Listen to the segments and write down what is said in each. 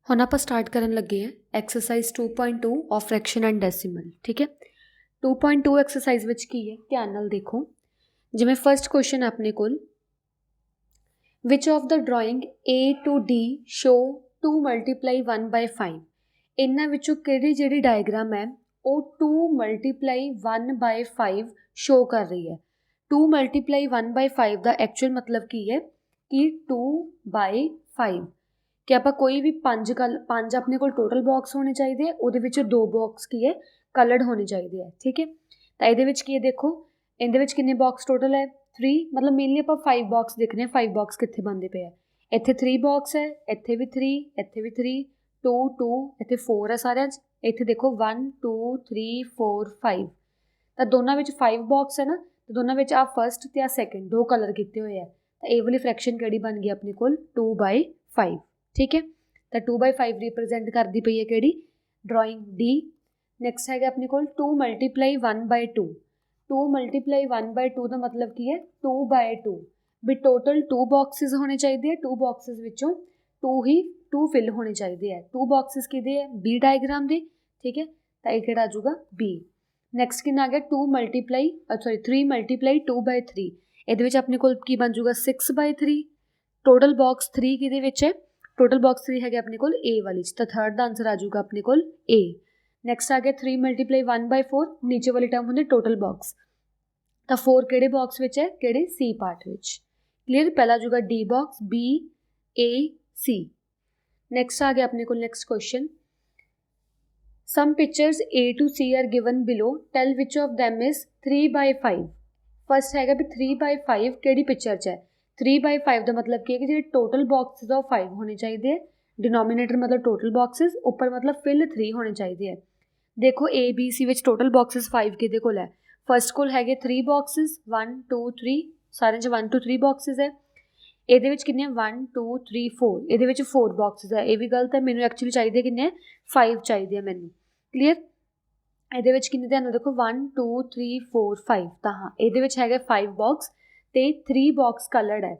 ਹੁਣ ਆਪਾਂ ਸਟਾਰਟ ਕਰਨ ਲੱਗੇ ਹਾਂ exercise 2.2 of fraction and decimal. ਠੀਕ ਹੈ, 2.2 ਐਕਸਰਸਾਈਜ਼ ਵਿੱਚ ਕੀ ਹੈ ਧਿਆਨ ਨਾਲ ਦੇਖੋ। ਜਿਵੇਂ ਫਰਸਟ ਕੁਐਸਚਨ ਆਪਣੇ ਕੋਲ, which of the drawing A to D show 2 multiply 1 by 5। ਇਹਨਾਂ ਵਿੱਚੋਂ ਕਿਹੜੀ ਜਿਹੜੀ ਡਾਇਗਰਾਮ ਹੈ ਉਹ 2 multiply 1 by 5 ਸ਼ੋ ਕਰ ਰਹੀ ਹੈ। 2 multiply 1 by 5 ਦਾ ਐਕਚੁਅਲ ਮਤਲਬ ਕੀ ਹੈ ਕਿ 2 by 5 ਕਿ ਆਪਾਂ ਕੋਈ ਵੀ ਪੰਜ ਆਪਣੇ ਕੋਲ ਟੋਟਲ ਬਾਕਸ ਹੋਣੇ ਚਾਹੀਦੇ ਆ, ਉਹਦੇ ਵਿੱਚ 2 ਬਾਕਸ ਕੀ ਹੈ ਕਲਰਡ ਹੋਣੇ ਚਾਹੀਦੇ ਆ। ਠੀਕ ਹੈ, ਤਾਂ ਇਹਦੇ ਵਿੱਚ ਕੀ ਹੈ ਦੇਖੋ, ਇਹਦੇ ਵਿੱਚ ਕਿੰਨੇ ਬਾਕਸ ਟੋਟਲ ਹੈ 3, ਮਤਲਬ ਮੇਨਲੀ ਆਪਾਂ 5 ਬਾਕਸ ਦੇਖਣੇ ਆ। 5 ਬਾਕਸ ਕਿੱਥੇ ਬਣਦੇ ਪਏ ਆ, ਇੱਥੇ 3 ਬਾਕਸ ਹੈ, ਇੱਥੇ ਵੀ 3, ਇੱਥੇ ਵੀ 3, 2 2, ਇੱਥੇ 4 ਹੈ ਸਾਰਿਆਂ 'ਚ। ਇੱਥੇ ਦੇਖੋ 1 2 3 4 5, ਤਾਂ ਦੋਨਾਂ ਵਿੱਚ 5 ਬਾਕਸ ਹੈ ਨਾ, ਤੇ ਦੋਨਾਂ ਵਿੱਚ ਆ ਫਸਟ ਤੇ ਆ ਸੈਕਿੰਡ 2 ਕਲਰ ਕੀਤੇ ਹੋਏ ਆ। ਤਾਂ ਇਹ ਵਾਲੀ ਫ੍ਰੈਕਸ਼ਨ ਕਿਹੜੀ ਬਣ ਗਈ ਆਪਣੇ ਕੋਲ 2 by 5। ਠੀਕ ਹੈ, ਤਾਂ 2 by 5 ਰਿਪਰੈਜ਼ੈਂਟ ਕਰਦੀ ਪਈ ਹੈ ਕਿਹੜੀ ਡਰਾਇੰਗ D। ਨੈਕਸਟ ਹੈਗਾ ਆਪਣੇ ਕੋਲ 2 multiply 1 by 2। 2 multiply 1 by 2 ਦਾ ਮਤਲਬ ਕੀ ਹੈ 2 by 2, ਵੀ ਟੋਟਲ 2 ਬਾਕਸਿਸ ਹੋਣੇ ਚਾਹੀਦੇ ਆ। 2 ਬਾਕਸਿਸ ਵਿੱਚੋਂ 2 ਫਿਲ ਹੋਣੇ ਚਾਹੀਦੇ ਆ। 2 ਬਾਕਸਿਸ ਕਿਹਦੇ ਆ B ਡਾਇਗਰਾਮ ਦੇ। ਠੀਕ ਹੈ, ਤਾਂ ਇਹ ਕਿਹੜਾ ਆ ਜਾਊਗਾ B। ਨੈਕਸਟ ਕਿੰਨਾ ਆ ਗਿਆ 3 multiply 2 by 3। ਇਹਦੇ ਵਿੱਚ ਆਪਣੇ ਕੋਲ ਕੀ ਬਣ ਜਾਊਗਾ 6 by 3। ਟੋਟਲ ਬਾਕਸ 3 ਕਿਹਦੇ ਵਿੱਚ ਹੈ, ਟੋਟਲ ਬਾਕਸ 3 ਹੈਗੇ ਆਪਣੇ ਕੋਲ A ਵਾਲੀ 'ਚ, ਤਾਂ ਥਰਡ ਦਾ ਆਂਸਰ ਆ ਜਾਊਗਾ ਆਪਣੇ ਕੋਲ A। ਨੈਕਸਟ ਆ ਗਿਆ 3 multiply 1 by 4। ਨੀਚੇ ਵਾਲੀ ਟਰਮ ਹੁੰਦੀ ਟੋਟਲ ਬਾਕਸ, ਤਾਂ 4 ਕਿਹੜੇ ਬਾਕਸ ਵਿੱਚ ਹੈ, ਕਿਹੜੇ C ਪਾਰਟ ਵਿੱਚ। ਕਲੀਅਰ, ਪਹਿਲਾ ਆ ਜਾਊਗਾ D box, B A C। Next ਆ ਗਿਆ ਆਪਣੇ ਕੋਲ next question, some pictures A to C are given below, tell which of them is 3 by 5। First ਹੈਗਾ ਵੀ 3 by 5 ਕਿਹੜੀ ਪਿਕਚਰ 'ਚ ਹੈ। 3 by 5 ਦਾ ਮਤਲਬ ਕੀ ਹੈ ਕਿ ਜਿਹੜੇ ਟੋਟਲ ਬਾਕਸਿਸ ਆ ਉਹ 5 ਹੋਣੇ ਚਾਹੀਦੇ ਹੈ। ਡਿਨੋਮੀਨੇਟਰ ਮਤਲਬ ਟੋਟਲ ਬਾਕਸਿਸ, ਉੱਪਰ ਮਤਲਬ ਫਿਲ 3 ਹੋਣੇ ਚਾਹੀਦੇ ਹੈ। ਦੇਖੋ A B C ਵਿੱਚ ਟੋਟਲ ਬਾਕਸਿਸ 5 ਕਿਹਦੇ ਕੋਲ ਹੈ, ਫਸਟ ਕੋਲ ਹੈਗੇ 3 ਬਾਕਸਿਸ 1 2 3, ਸਾਰਿਆਂ 'ਚ 1 2 3 ਬਾਕਸਿਸ ਹੈ। ਇਹਦੇ ਵਿੱਚ ਕਿੰਨੇ 1 2 3 4, ਇਹਦੇ ਵਿੱਚ 4 ਬਾਕਸਿਸ ਹੈ। ਇਹ ਵੀ ਗਲਤ ਹੈ, ਮੈਨੂੰ ਐਕਚੁਅਲੀ ਚਾਹੀਦੇ ਕਿੰਨੇ 5 ਚਾਹੀਦੇ ਆ ਮੈਨੂੰ। ਕਲੀਅਰ, ਇਹਦੇ ਵਿੱਚ ਕਿੰਨੇ ਧਿਆਨ ਨਾਲ ਦੇਖੋ 1 2 3 4 5, ਤਾਂ ਹਾਂ ਇਹਦੇ ਵਿੱਚ ਹੈਗਾ 5 ਬਾਕਸ ਤੇ 3 ਬਾਕਸ ਕਲਰਡ ਹੈ।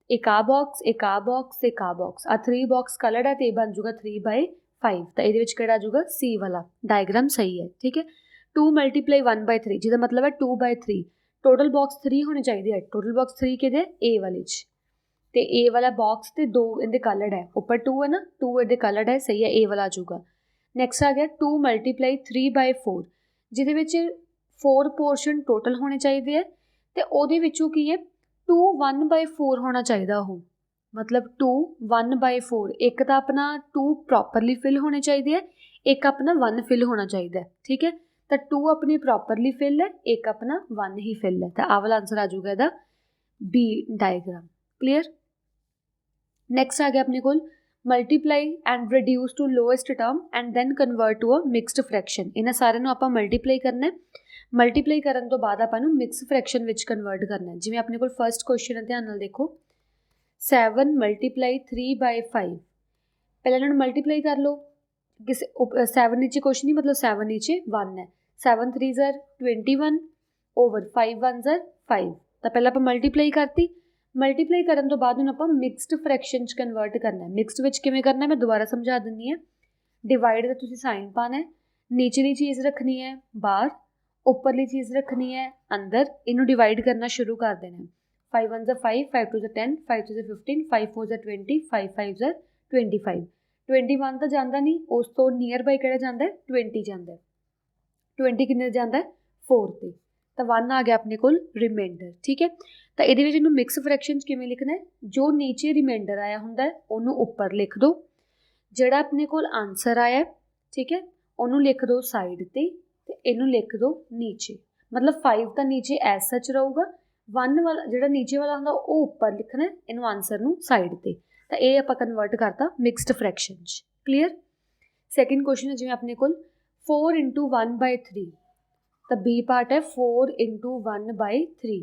ਇੱਕ ਆ ਬਾਕਸ, ਇੱਕ ਆ ਬਾਕਸ, ਇੱਕ ਆ ਬਾਕਸ, ਆ 3 ਬਾਕਸ ਕਲਰਡ ਹੈ ਤੇ ਇਹ ਬਣ ਜਾਊਗਾ 3 by 5। ਤਾਂ ਇਹਦੇ ਵਿੱਚ ਕਿਹੜਾ ਆ ਜਾਊਗਾ C ਵਾਲਾ ਡਾਇਗਰਾਮ ਸਹੀ ਹੈ। ਠੀਕ ਹੈ, 2 multiply 1 by 3 ਜਿਹਦਾ ਮਤਲਬ ਹੈ 2 by 3। ਟੋਟਲ ਬਾਕਸ 3 ਹੋਣੇ ਚਾਹੀਦੇ ਹੈ। ਟੋਟਲ ਬਾਕਸ 3 ਕਿਹਦੇ A ਵਾਲੇ 'ਚ, ਤੇ A ਵਾਲਾ ਬਾਕਸ ਤੇ 2 ਇਹਦੇ ਕਲਰਡ ਹੈ, ਉੱਪਰ 2 ਹੈ ਨਾ, 2 ਇਹਦੇ ਕਲਰਡ ਹੈ, ਸਹੀ ਹੈ, A ਵਾਲਾ ਆ ਜਾਊਗਾ। ਨੈਕਸਟ ਆ ਗਿਆ 2 multiply 3 by 4, ਜਿਹਦੇ ਵਿੱਚ 4 ਪੋਰਸ਼ਨ ਟੋਟਲ ਹੋਣੇ ਚਾਹੀਦੇ ਹੈ, ਤੇ ਉਹਦੇ ਵਿੱਚੋਂ ਕੀ ਹੈ 2 1 by 4 ਹੋਣਾ ਚਾਹੀਦਾ। ਉਹ ਮਤਲਬ 2 1 by 4, ਇੱਕ ਤਾਂ ਆਪਣਾ 2 ਪ੍ਰੋਪਰਲੀ ਫਿਲ ਹੋਣੇ ਚਾਹੀਦੇ ਹੈ, ਇੱਕ ਆਪਣਾ 1 ਫਿਲ ਹੋਣਾ ਚਾਹੀਦਾ ਹੈ। ਠੀਕ ਹੈ, ਤਾਂ 2 ਆਪਣੀ ਪ੍ਰੋਪਰਲੀ ਫਿਲ ਹੈ, ਇੱਕ ਆਪਣਾ 1 ਹੀ ਫਿਲ ਹੈ, ਤਾਂ ਆਹ ਵਾਲਾ ਆਂਸਰ ਆ ਜਾਊਗਾ ਇਹਦਾ B ਡਾਇਗਰਾਮ। ਕਲੀਅਰ, ਨੈਕਸਟ ਆ ਗਿਆ ਆਪਣੇ ਕੋਲ multiply and reduce to lowest term and then convert to a mixed fraction. ਇਹਨਾਂ ਸਾਰਿਆਂ ਨੂੰ ਆਪਾਂ ਮਲਟੀਪਲਾਈ ਕਰਨਾ ਹੈ। ਮਲਟੀਪਲਾਈ ਕਰਨ ਤੋਂ ਬਾਅਦ ਆਪਾਂ ਨੂੰ ਮਿਕਸ ਫ੍ਰੈਕਸ਼ਨ ਵਿੱਚ ਕਨਵਰਟ ਕਰਨਾ ਹੈ। ਜਿਵੇਂ ਆਪਣੇ ਕੋਲ ਫਰਸਟ ਕੁਐਸਚਨ ਹੈ, ਧਿਆਨ ਨਾਲ ਦੇਖੋ 7 multiply 3 by 5। ਪਹਿਲਾਂ ਇਹਨਾਂ ਨੂੰ ਮਲਟੀਪਲਾਈ ਕਰ ਲਓ, ਕਿਸੇ 7 ਨੀਚੇ ਕੁਛ ਨਹੀਂ, ਮਤਲਬ 7 ਨੀਚੇ 1 ਹੈ। 7 3 are 21 ਓਵਰ 5 1 are 5, ਤਾਂ ਪਹਿਲਾਂ ਆਪਾਂ ਮਲਟੀਪਲਾਈ ਕਰਤੀ। ਮਲਟੀਪਲਾਈ ਕਰਨ ਤੋਂ ਬਾਅਦ ਹੁਣ ਆਪਾਂ ਮਿਕਸਡ ਫ੍ਰੈਕਸ਼ਨ 'ਚ ਕਨਵਰਟ ਕਰਨਾ ਹੈ। ਮਿਕਸਡ ਵਿੱਚ ਕਿਵੇਂ ਕਰਨਾ ਮੈਂ ਦੁਬਾਰਾ ਸਮਝਾ ਦਿੰਦੀ ਹਾਂ। ਡਿਵਾਈਡ ਦਾ ਤੁਸੀਂ ਸਾਈਨ ਪਾਉਣਾ ਹੈ, ਨੀਚਲੀ ਚੀਜ਼ ਰੱਖਣੀ ਹੈ ਬਾਹਰ, ਉੱਪਰਲੀ ਚੀਜ਼ ਰੱਖਣੀ ਹੈ ਅੰਦਰ। ਇਹਨੂੰ ਡਿਵਾਈਡ ਕਰਨਾ ਸ਼ੁਰੂ ਕਰ ਦੇਣਾ। 5 1 are 5, 5 2 are 10, 5 3 are 15, 5 4 are 20, 5 5 are 25। 21 ਤਾਂ ਜਾਂਦਾ ਨਹੀਂ, ਉਸ ਤੋਂ ਨੀਅਰ ਬਾਈ ਕਿਹੜਾ ਜਾਂਦਾ ਹੈ 20 ਜਾਂਦਾ ਹੈ। 20 ਕਿੰਨੇ ਜਾਂਦਾ ਹੈ 4 ਤੇ, ਤਾਂ 1 ਆ ਗਿਆ ਆਪਣੇ ਕੋਲ ਰਿਮਾਈਂਡਰ। ਠੀਕ ਹੈ, ਤਾਂ ਇਹਦੇ ਵਿੱਚ ਇਹਨੂੰ ਮਿਕਸ ਫ੍ਰੈਕਸ਼ਨ 'ਚ ਕਿਵੇਂ ਲਿਖਣਾ ਹੈ, ਜੋ ਨੀਚੇ ਰਿਮਾਈਂਡਰ ਆਇਆ ਹੁੰਦਾ ਹੈ ਉਹਨੂੰ ਉੱਪਰ ਲਿਖ ਦਿਓ, ਜਿਹੜਾ ਆਪਣੇ ਕੋਲ ਆਨਸਰ ਆਇਆ ਠੀਕ ਹੈ ਉਹਨੂੰ ਲਿਖ ਦਿਓ ਸਾਈਡ ਤੇ ਇਹਨੂੰ ਲਿਖ ਦਿਓ ਨੀਚੇ। ਮਤਲਬ 5 ਤਾਂ ਨੀਚੇ ਐਸ ਸੱਚ ਰਹੂਗਾ, 1 ਵਾਲਾ ਜਿਹੜਾ ਨੀਚੇ ਵਾਲਾ ਹੁੰਦਾ ਉਹ ਉੱਪਰ ਲਿਖਣਾ, ਇਹਨੂੰ ਆਨਸਰ ਨੂੰ ਸਾਈਡ ਤੇ। ਤਾਂ ਇਹ ਆਪਾਂ ਕਨਵਰਟ ਕਰਤਾ ਮਿਕਸਡ ਫ੍ਰੈਕਸ਼ਨ 'ਚ। ਕਲੀਅਰ, ਸੈਕਿੰਡ ਕੁਐਸਚਨ ਹੈ ਜਿਵੇਂ ਆਪਣੇ ਕੋਲ 4 into 1 by 3, ਤਾਂ B ਪਾਰਟ ਹੈ 4 into 1 by 3,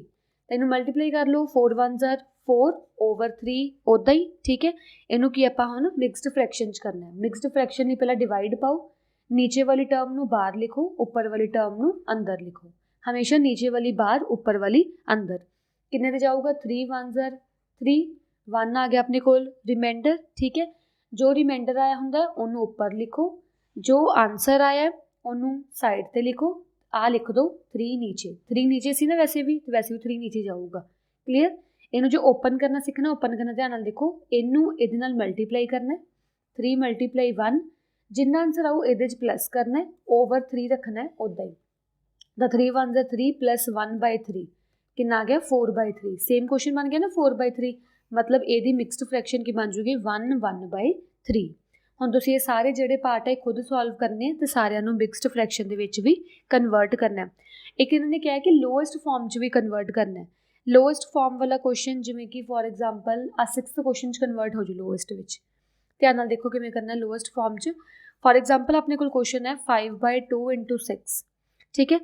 ਤਾਂ ਇਹਨੂੰ ਮਲਟੀਪਲਾਈ ਕਰ ਲਓ। 4 1 are 4 ਓਵਰ 3 ਉੱਦਾਂ ਹੀ। ਠੀਕ ਹੈ, ਇਹਨੂੰ ਕੀ ਆਪਾਂ ਹੁਣ ਮਿਕਸਡ ਫ੍ਰੈਕਸ਼ਨ 'ਚ ਕਰਨਾ ਹੈ। ਮਿਕਸਡ ਫ੍ਰੈਕਸ਼ਨ ਲਈ ਪਹਿਲਾਂ ਡਿਵਾਈਡ ਪਾਓ, ਨੀਚੇ ਵਾਲੀ ਟਰਮ ਨੂੰ ਬਾਹਰ ਲਿਖੋ, ਉੱਪਰ ਵਾਲੀ ਟਰਮ ਨੂੰ ਅੰਦਰ ਲਿਖੋ। ਹਮੇਸ਼ਾ ਨੀਚੇ ਵਾਲੀ ਬਾਹਰ, ਉੱਪਰ ਵਾਲੀ ਅੰਦਰ। ਕਿੰਨੇ ਤੇ ਜਾਊਗਾ 3 1 are 3, 1 ਆ ਗਿਆ ਆਪਣੇ ਕੋਲ ਰਿਮਾਈਂਡਰ। ਠੀਕ ਹੈ, जो रिमाइंडर आया हुंदा उन्होंने उपर लिखो, जो आंसर आया उन्होंने साइड ते लिखो, आ लिख दो 3 नीचे। 3 नीचे सी ना वैसे भी 3 नीचे जाऊगा। क्लीयर। इनू जो ओपन करना सीखना, ओपन करना ध्यान नाल देखो, इनू इहदे नाल मल्टीप्लाई करना है 3 मल्टीप्लाई 1, जिन्ना आंसर आऊ इहदे च प्लस करना है, ओवर 3 रखना है उदा ही। द 3 1 ज़ा 3 प्लस 1/3 कितना आ गया 4/3। सेम क्वेश्चन बन गया ना 4/3, मतलब ਇਹਦੀ ਮਿਕਸਡ फ्रैक्शन की बन जूगी 1/3। ਹੁਣ ਤੁਸੀਂ ਇਹ ਸਾਰੇ ਜਿਹੜੇ ਪਾर्ट है खुद सॉल्व करने ਤੇ ਸਾਰਿਆਂ ਨੂੰ ਮਿਕਸਡ फ्रैक्शन ਦੇ ਵਿੱਚ ਵੀ ਕਨਵਰਟ ਕਰਨਾ ਹੈ। ਇੱਕ ਇਹਨਾਂ ਨੇ ਕਿਹਾ ਕਿ ਲੋਐਸਟ ਫਾਰਮ 'ਚ ਵੀ ਕਨਵਰਟ ਕਰਨਾ ਹੈ। ਲੋਐਸਟ ਫਾਰਮ ਵਾਲਾ ਕੁਐਸਚਨ ਜਿਵੇਂ ਕਿ ਫੋਰ ਐਗਜ਼ਾਮਪਲ ਆ 6th ਕੁਐਸਚਨ 'ਚ ਕਨਵਰਟ ਹੋ ਜੂ ਲੋਐਸਟ ਵਿੱਚ। ਧਿਆਨ ਨਾਲ ਦੇਖੋ ਕਿਵੇਂ ਕਰਨਾ ਹੈ ਲੋਐਸਟ ਫਾਰਮ 'ਚ। ਫੋਰ ਐਗਜ਼ਾਮਪਲ ਆਪਣੇ ਕੋਲ ਕੁਐਸਚਨ ਹੈ 5/2 × 6, ਠੀਕ ਹੈ।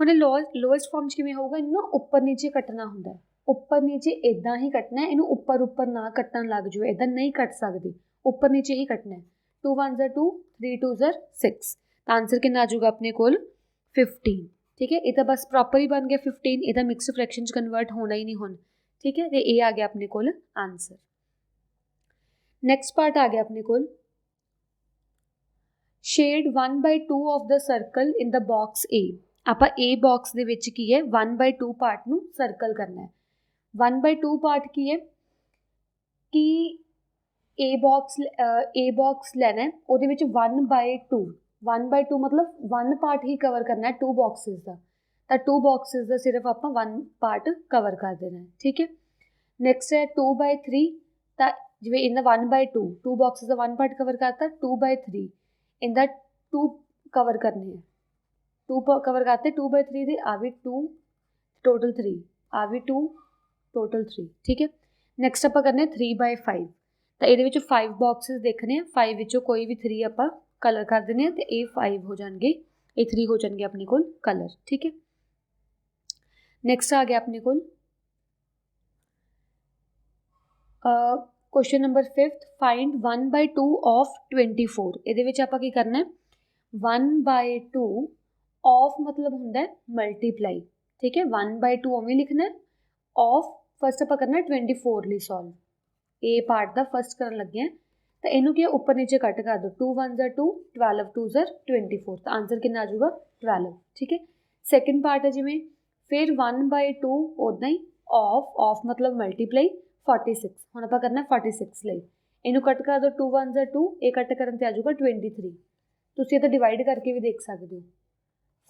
ਹੁਣ ਲੋਐਸਟ ਫਾਰਮ 'ਚ ਕਿਵੇਂ ਹੋਊਗਾ, ਇਹਨੂੰ ਨਾ ਉੱਪਰ ਨੀਚੇ ਕੱਟਣਾ ਹੁੰਦਾ ਹੈ। ਉੱਪਰ ਨੀਚੇ ਇੱਦਾਂ ਹੀ ਕੱਟਣਾ ਹੈ, ਇਹਨੂੰ ਉੱਪਰ ਉੱਪਰ ਨਾ ਕੱਟਣ ਲੱਗ ਜਾਓ, ਇੱਦਾਂ ਨਹੀਂ ਕੱਟ ਸਕਦੇ, ਉੱਪਰ ਨੀਚੇ ਹੀ ਕੱਟਣਾ ਹੈ। 2 1 ज़ा 2, 3 2 ज़ा 6, ਤਾਂ ਆਂਸਰ ਕਿੰਨਾ ਆ ਜਾਊਗਾ ਆਪਣੇ ਕੋਲ 15। ਠੀਕ ਹੈ, ਇਹ ਤਾਂ ਬਸ ਪ੍ਰੋਪਰ ਹੀ ਬਣ ਗਿਆ 15, ਇਹਦਾ ਮਿਕਸਡ ਫ੍ਰੈਕਸ਼ਨ 'ਚ ਕਨਵਰਟ ਹੋਣਾ ਹੀ ਨਹੀਂ ਹੁਣ। ਠੀਕ ਹੈ, ਤੇ ਇਹ ਆ ਗਿਆ ਆਪਣੇ ਕੋਲ ਆਂਸਰ। ਨੈਕਸਟ ਪਾਰਟ ਆ ਗਿਆ ਆਪਣੇ ਕੋਲ shade 1/2 of the circle in the box ਏ। ਆਪਾਂ ਏ ਬਾਕਸ ਦੇ ਵਿੱਚ ਕੀ ਹੈ 1/2 ਪਾਰਟ ਨੂੰ ਸਰਕਲ ਕਰਨਾ ਹੈ। 1/2 ਪਾਰਟ ਕੀ ਹੈ ਕਿ ਏ ਬਾਕਸ ਲੈਣਾ ਹੈ, ਉਹਦੇ ਵਿੱਚ 1/2 1/2 मतलब 1 ਪਾਰਟ ਹੀ ਕਵਰ ਕਰਨਾ ਹੈ 2 ਬਾਕਸਿਸ ਦਾ, ਤਾਂ 2 ਬਾਕਸਿਸ ਦਾ ਸਿਰਫ ਆਪਾਂ 1 ਪਾਰਟ ਕਵਰ ਕਰ ਦੇਣਾ ਹੈ। ਠੀਕ ਹੈ, ਨੈਕਸਟ ਹੈ 2/3, ਤਾਂ ਜਿਵੇਂ ਇਹਦਾ 1/2 2 ਬਾਕਸਿਸ ਦਾ 1 ਪਾਰਟ ਕਵਰ ਕਰਤਾ, 2/3 ਇਹਦਾ 2 ਕਵਰ ਕਰਨੇ ਹੈ, 2 ਕਵਰ ਕਰਤੇ 2/3 ਦੇ, ਆ ਵੀ 2 ਟੋਟਲ 3, ਆ ਵੀ 2 ਟੋਟਲ 3। ਠੀਕ ਹੈ, ਨੈਕਸਟ ਆਪਾਂ ਕਰਨੇ 3/5, ਤਾਂ ਇਹਦੇ ਵਿੱਚ 5 ਬਾਕਸਿਸ ਦੇਖਣੇ ਆ, 5 ਵਿੱਚੋਂ ਕੋਈ ਵੀ 3 ਆਪਾਂ ਕਲਰ ਕਰ ਦਿੰਦੇ ਆ, ਤੇ ਇਹ 5 ਹੋ ਜਾਣਗੇ, ਇਹ 3 ਹੋ ਜਾਣਗੇ ਆਪਣੇ ਕੋਲ ਕਲਰ। ਠੀਕ ਹੈ, ਨੈਕਸਟ ਆ ਗਿਆ ਆਪਣੇ ਕੋਲ question number 5th, find 1/2 of 24। ਇਹਦੇ ਵਿੱਚ ਆਪਾਂ ਕੀ ਕਰਨਾ ਹੈ 1/2 ऑफ मतलब ਹੁੰਦਾ ਹੈ ਮਲਟੀਪਲਾਈ। ਠੀਕ ਹੈ, 1/2 ਉਵੇਂ ਲਿਖਣਾ ਹੈ, ऑफ फर्स्ट ਆਪਾਂ करना 24 ਲਈ सॉल्व। ए पार्ट ਦਾ फर्स्ट ਕਰਨ ਲੱਗੇ ਆ, ਤਾਂ ਇਹਨੂੰ ਕੀ ਉੱਪਰ ਨੀਚੇ ਕੱਟ ਕਰ ਦੋ, 2 1 ज़ा 2, 12 2 ज़ा 24, ਤਾਂ ਆਂਸਰ ਕਿੰਨਾ ਆ ਜਾਊਗਾ 12। ਠੀਕ ਹੈ, ਸੈਕਿੰਡ ਪਾर्ट ਹੈ ਜਿਵੇਂ ਫਿਰ 1/2 ਉਦਾਂ ਹੀ ऑफ मतलब ਮਲਟੀਪਲਾਈ 46, ਹੁਣ ਆਪਾਂ ਕਰਨਾ 46 ਲਈ, ਇਹਨੂੰ ਕੱਟ ਕਰ ਦਿਓ 2 1 ज़ा 2, ਇਹ ਕੱਟ ਕਰਨ ਤੇ ਆ ਜਾਊਗਾ 23। ਤੁਸੀਂ ਇਹ ਤਾਂ ਡਿਵਾਈਡ ਕਰਕੇ ਵੀ ਦੇਖ ਸਕਦੇ ਹੋ,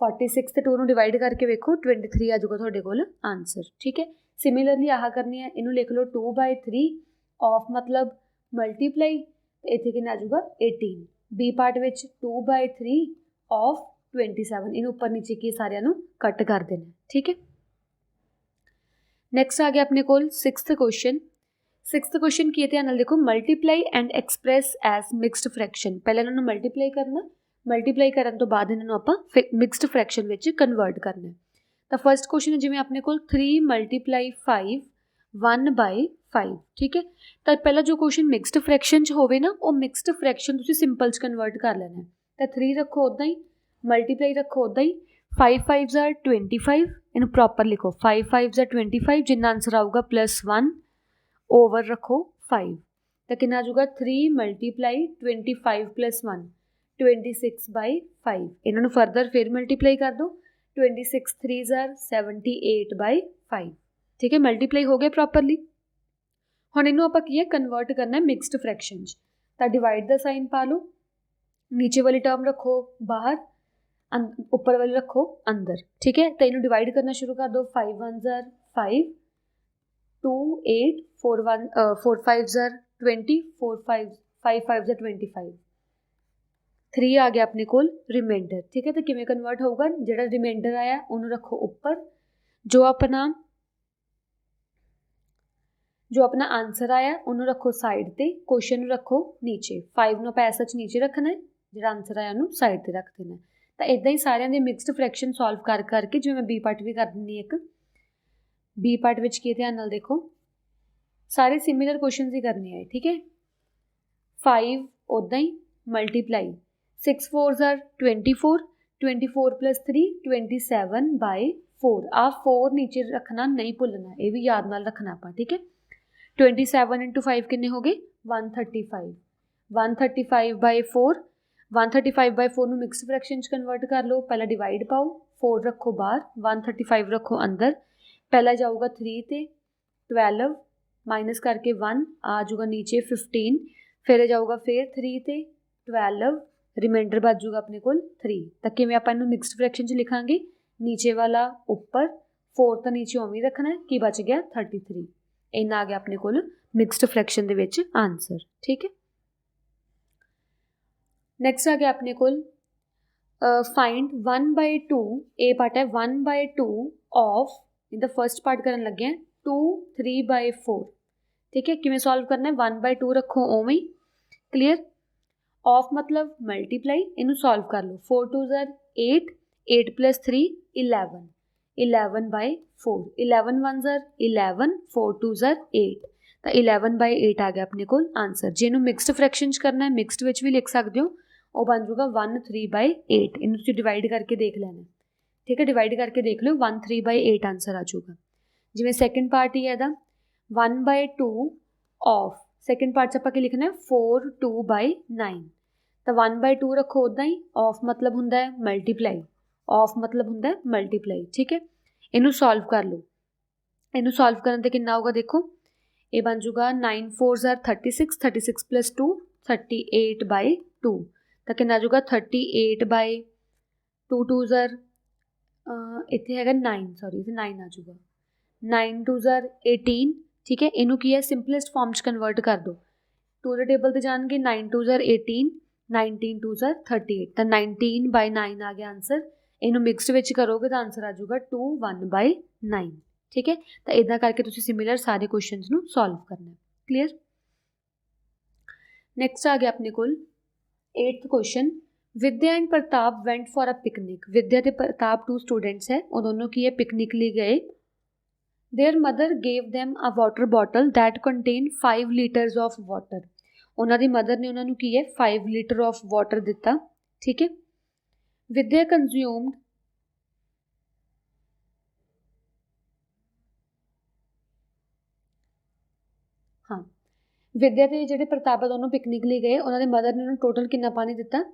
46 ਤੇ 2 ਨੂੰ ਡਿਵਾਈਡ ਕਰਕੇ ਵੇਖੋ 23 ਆ ਜਾਊਗਾ ਤੁਹਾਡੇ ਕੋਲ ਆਂਸਰ। ਠੀਕ ਹੈ, ਸਿਮਿਲਰਲੀ ਆਹ ਕਰਨੀ ਹੈ, ਇਹਨੂੰ ਲਿਖ ਲਓ 2/3 ऑफ मतलब ਮਲਟੀਪਲਾਈ, ਤੇ ਇੱਥੇ ਕਿੰਨਾ ਆ ਜਾਊਗਾ 18। ਬੀ ਪਾਰਟ ਵਿੱਚ 2/3 ऑफ 27, ਇਹਨੂੰ ਉੱਪਰ ਨੀਚੇ ਕੀ ਸਾਰਿਆਂ ਨੂੰ ਕੱਟ ਕਰ ਦੇਣਾ। ਠੀਕ ਹੈ, ਨੈਕਸਟ ਆ ਗਿਆ ਆਪਣੇ ਕੋਲ 6th ਕੁਐਸਚਨ। 6th ਕੁਐਸਚਨ ਕੀ ਹੈ, ਧਿਆਨ ਨਾਲ ਦੇਖੋ, multiply and express as mixed fraction. ਪਹਿਲਾਂ ਇਹਨਾਂ ਨੂੰ ਮਲਟੀਪਲਾਈ ਕਰਨਾ, ਮਲਟੀਪਲਾਈ ਕਰਨ ਤੋਂ ਬਾਅਦ ਇਹਨਾਂ ਨੂੰ ਆਪਾਂ ਮਿਕਸਡ ਫ੍ਰੈਕਸ਼ਨ ਵਿੱਚ ਕਨਵਰਟ ਕਰਨਾ। ਤਾਂ ਫਸਟ ਕੁਐਸਚਨ ਹੈ ਜਿਵੇਂ ਆਪਣੇ ਕੋਲ 3 × 5 1/5। ਠੀਕ ਹੈ, ਤਾਂ ਪਹਿਲਾਂ ਜੋ ਕੁਐਸਚਨ ਮਿਕਸਡ ਫ੍ਰੈਕਸ਼ਨ 'ਚ ਹੋਵੇ ਨਾ, ਉਹ ਮਿਕਸਡ ਫ੍ਰੈਕਸ਼ਨ ਤੁਸੀਂ ਸਿੰਪਲ 'ਚ ਕਨਵਰਟ ਕਰ ਲੈਣਾ। ਤਾਂ 3 ਰੱਖੋ ਉੱਦਾਂ ਹੀ, ਮਲਟੀਪਲਾਈ ਰੱਖੋ ਉੱਦਾਂ ਹੀ, 5 5 ज़ा 25, ਇਹਨੂੰ ਪ੍ਰੋਪਰ ਲਿਖੋ 5 5 ज़ा 25, ਜਿੰਨਾ ਆਂਸਰ ਆਊਗਾ +1 ਓਵਰ ਰੱਖੋ 5, ਤਾਂ ਕਿੰਨਾ ਆ ਜਾਊਗਾ 3 × 25 + 1 26/5। ਇਹਨਾਂ ਨੂੰ ਫਰਦਰ ਫਿਰ ਮਲਟੀਪਲਾਈ ਕਰ ਦਿਓ, 26 3 ज़ा 78/5। ਠੀਕ ਹੈ, ਮਲਟੀਪਲਾਈ ਹੋ ਗਿਆ ਪ੍ਰੋਪਰਲੀ। ਹੁਣ ਇਹਨੂੰ ਆਪਾਂ ਕੀ ਹੈ ਕਨਵਰਟ ਕਰਨਾ ਮਿਕਸਡ ਫ੍ਰੈਕਸ਼ਨ 'ਚ, ਤਾਂ ਡਿਵਾਈਡ ਦਾ ਸਾਈਨ ਪਾ ਲਓ, ਨੀਚੇ ਵਾਲੀ ਟਰਮ ਰੱਖੋ ਬਾਹਰ, ਉੱਪਰ ਵਾਲੀ ਰੱਖੋ ਅੰਦਰ। ਠੀਕ ਹੈ, ਤਾਂ ਇਹਨੂੰ ਡਿਵਾਈਡ ਕਰਨਾ ਸ਼ੁਰੂ ਕਰ ਦਿਓ, 5 1 ज़ा 5, 2 8, 4 5 ज़ा 20, 4 5 5 ज़ा 25, 3 ਆ ਗਿਆ ਆਪਣੇ ਕੋਲ ਰਿਮਾਈਂਡਰ। ਠੀਕ ਹੈ, ਤਾਂ ਕਿਵੇਂ ਕਨਵਰਟ ਹੋਊਗਾ, ਜਿਹੜਾ ਰਿਮਾਈਂਡਰ ਆਇਆ ਉਹਨੂੰ ਰੱਖੋ ਉੱਪਰ, ਜੋ ਆਪਣਾ ਆਂਸਰ ਆਇਆ ਉਹਨੂੰ ਰੱਖੋ ਸਾਈਡ ਤੇ, ਕੁਐਸਚਨ ਨੂੰ ਰੱਖੋ ਨੀਚੇ। 5 ਨੂੰ ਆਪਾਂ ਐਸਾ ਚ ਨੀਚੇ ਰੱਖਣਾ ਹੈ, ਜਿਹੜਾ ਆਂਸਰ ਆਇਆ ਉਹਨੂੰ ਸਾਈਡ ਤੇ ਰੱਖ ਦੇਣਾ। ਤਾਂ ਇਦਾਂ ਹੀ ਸਾਰਿਆਂ ਦੇ ਮਿਕਸਡ ਫ੍ਰੈਕਸ਼ਨ ਸੋਲਵ ਕਰਕੇ, ਜਿਵੇਂ ਮੈਂ ਬੀ ਪਾਰਟ ਵੀ ਕਰ ਦਿੰਦੀ ਇੱਕ। ਬੀ ਪਾਰਟ ਵਿੱਚ ਕੀ ਧਿਆਨ ਨਾਲ ਦੇਖੋ, ਸਾਰੇ ਸਿਮਿਲਰ ਕੁਐਸਚਨਸ ਹੀ ਕਰਨੇ ਆਏ। ਠੀਕ ਹੈ, 5 ਉੱਦਾਂ ਹੀ ਮਲਟੀਪਲਾਈ 6 4 ज़ा 24, 24 + 3 27/4। ਆ 4 ਨੀਚੇ ਰੱਖਣਾ ਨਹੀਂ ਭੁੱਲਣਾ, ਇਹ ਵੀ ਯਾਦ ਨਾਲ ਰੱਖਣਾ ਆਪਾਂ। ਠੀਕ ਹੈ, 27 × 5 ਕਿੰਨੇ ਹੋ ਗਏ 135, 135/4 135/4 ਨੂੰ ਮਿਕਸਡ ਫ੍ਰੈਕਸ਼ਨ 'ਚ ਕਨਵਰਟ ਕਰ ਲਓ। ਪਹਿਲਾਂ ਡਿਵਾਈਡ ਪਾਓ, 4 ਰੱਖੋ ਬਾਹਰ, 135 ਰੱਖੋ ਅੰਦਰ। ਪਹਿਲਾਂ ਜਾਊਗਾ 3 ਤੇ 12 ਮਾਈਨਸ ਕਰਕੇ 1 ਆ ਜਾਊਗਾ ਨੀਚੇ 15, ਫਿਰ ਜਾਊਗਾ ਫਿਰ 3 ਤੇ 12 ਰਿਮਾइंडर बच जूगा अपने को 3। तो किमें आप मिक्सड फ्रैक्शन च लिखांगे, नीचे वाला उपर 4 तो नीचे उवें रखना है, कि बच गया 33। इन्ना आ गया अपने को मिक्सड फ्रैक्शन दे विच आंसर। ठीक है, नैक्सट आ गया अपने को फाइंड 1/2। ए पार्ट है 1/2 of, in the first part करन लगे 2 3/4। ठीक है, किमें सॉल्व करना है, 1/2 रखो उवें, क्लीयर। ऑफ मतलब मल्टीप्लाई, इनू सॉल्व कर लो। 4 2 8, 8 + 3 11, 11/4, 11 1 11, 4 2 8, तो 11/8 आ गया अपने को आंसर। जे इनू मिक्सड फ्रैक्शन करना है, मिक्सड विच भी लिख सकते हो, वह बन जूगा 13/8। इनू तुसीं डिवाइड करके देख लेना। ठीक है, डिवाइड करके देख लो, 13/8 आंसर आ जाऊगा। जिवें सैकेंड पार्ट ही है इहदा 1/2 ऑफ, सैकेंड पार्ट च आपां की लिखना है 4 2/9। तो 1/2 रखो उदा ही, ऑफ मतलब हुंदा है मल्टीप्लाई, ऑफ मतलब हुंदा है मल्टीप्लाई। ठीक है, इनू सॉल्व कर लो। इनू सॉल्व करन ते कितना होगा देखो, ये बन जूगा 9 4 36, 36 + 2 38/2। तो कितना आ जूगा 38/2 2 इत्थे हैगा 9, सॉरी इत्थे 9 आ जूगा, 9 2 18। ठीक है, इनू की है सिंपलेस्ट फॉर्म च कन्वर्ट कर दो। 2 दे टेबल ते जाणगे, 9 2 18, 19 2 38, तो 19/9 आ गया आंसर। इनू मिक्सड विच करोगे तो आंसर आ जाऊगा 2 1/9। ठीक है, तो इदा करके तुसीं सिमिलर सारे क्वेश्चनस नू सॉल्व करना है। क्लीयर, नैक्सट आ गया अपने कोल 8th question. Vidya and Pratap went for a picnic. Vidya ते प्रताप 2 स्टूडेंट्स है, वो दोनों की है पिकनिक लिए गए। There mother gave them a water bottle that contain 5 litres of water. उन्होंने मदर ने उन्होंने की है 5 लीटर ऑफ वाटर दिता। ठीक है, विद्या कंज्यूम्ड हाँ, विद्या ते जिहड़े प्रताप दोनों पिकनिक लिए गए, उन्होंने मदर ने उन्होंने टोटल कितना पानी दिता,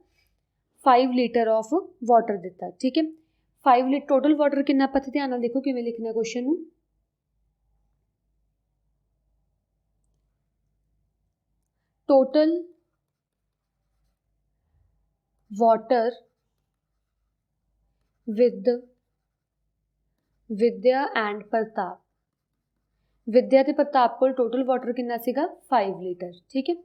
5 लीटर ऑफ वाटर दिता। ठीक है, 5 लीटर टोटल वाटर कितना, आप ध्यान नाल देखो किवें लिखना क्वेश्चन नू। Total water with Vidya and Pratap. Vidya ते प्रताप को टोटल वाटर कितना सीगा, 5 लीटर। ठीक है,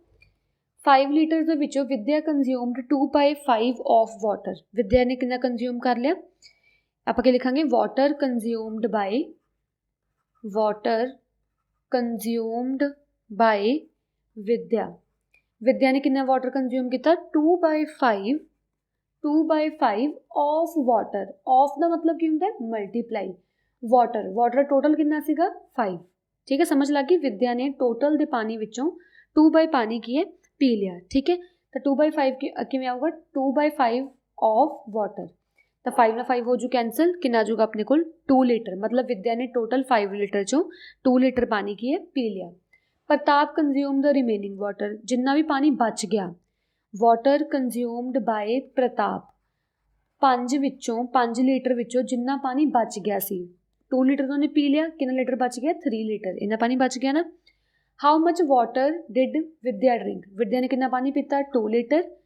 5 लीटर दे विचों विद्या कंज्यूम्ड 2/5 ऑफ वाटर। विद्या ने कितना कंज्यूम कर लिया, आप क्या लिखांगे, वाटर कंज्यूम्ड बाय विद्या। विद्या ने कितना वाटर कंज्यूम किया, 2/5 ऑफ वाटर। ऑफ का मतलब की होंगे मल्टीप्लाई, वाटर वाटर टोटल कितना सीगा 5। ठीक है, समझ लग गई। विद्या ने टोटल दे पानी विचों 2 पानी की है पी लिया। ठीक है, तो 2/5 किमें आऊगा, 2/5 ऑफ वाटर। तो 5 ना 5 हो जू कैंसल, कितना आ जाऊगा अपने को 2 लीटर। मतलब विद्या ने टोटल 5 लीटर चो 2 लीटर पानी की है पी लिया। Pratap consume the remaining water, जिन्ना भी पानी बच गया, water consumed by Pratap 5 litre विचों जिन्ना पानी बच गया सी, 2 लीटर तो उन्हें पी लिया, कितना लीटर बच गया, 3 लीटर, इन्ना पानी बच गया ना। How much water did Vidya drink, Vidya ने कितना पानी पीता, 2 litre.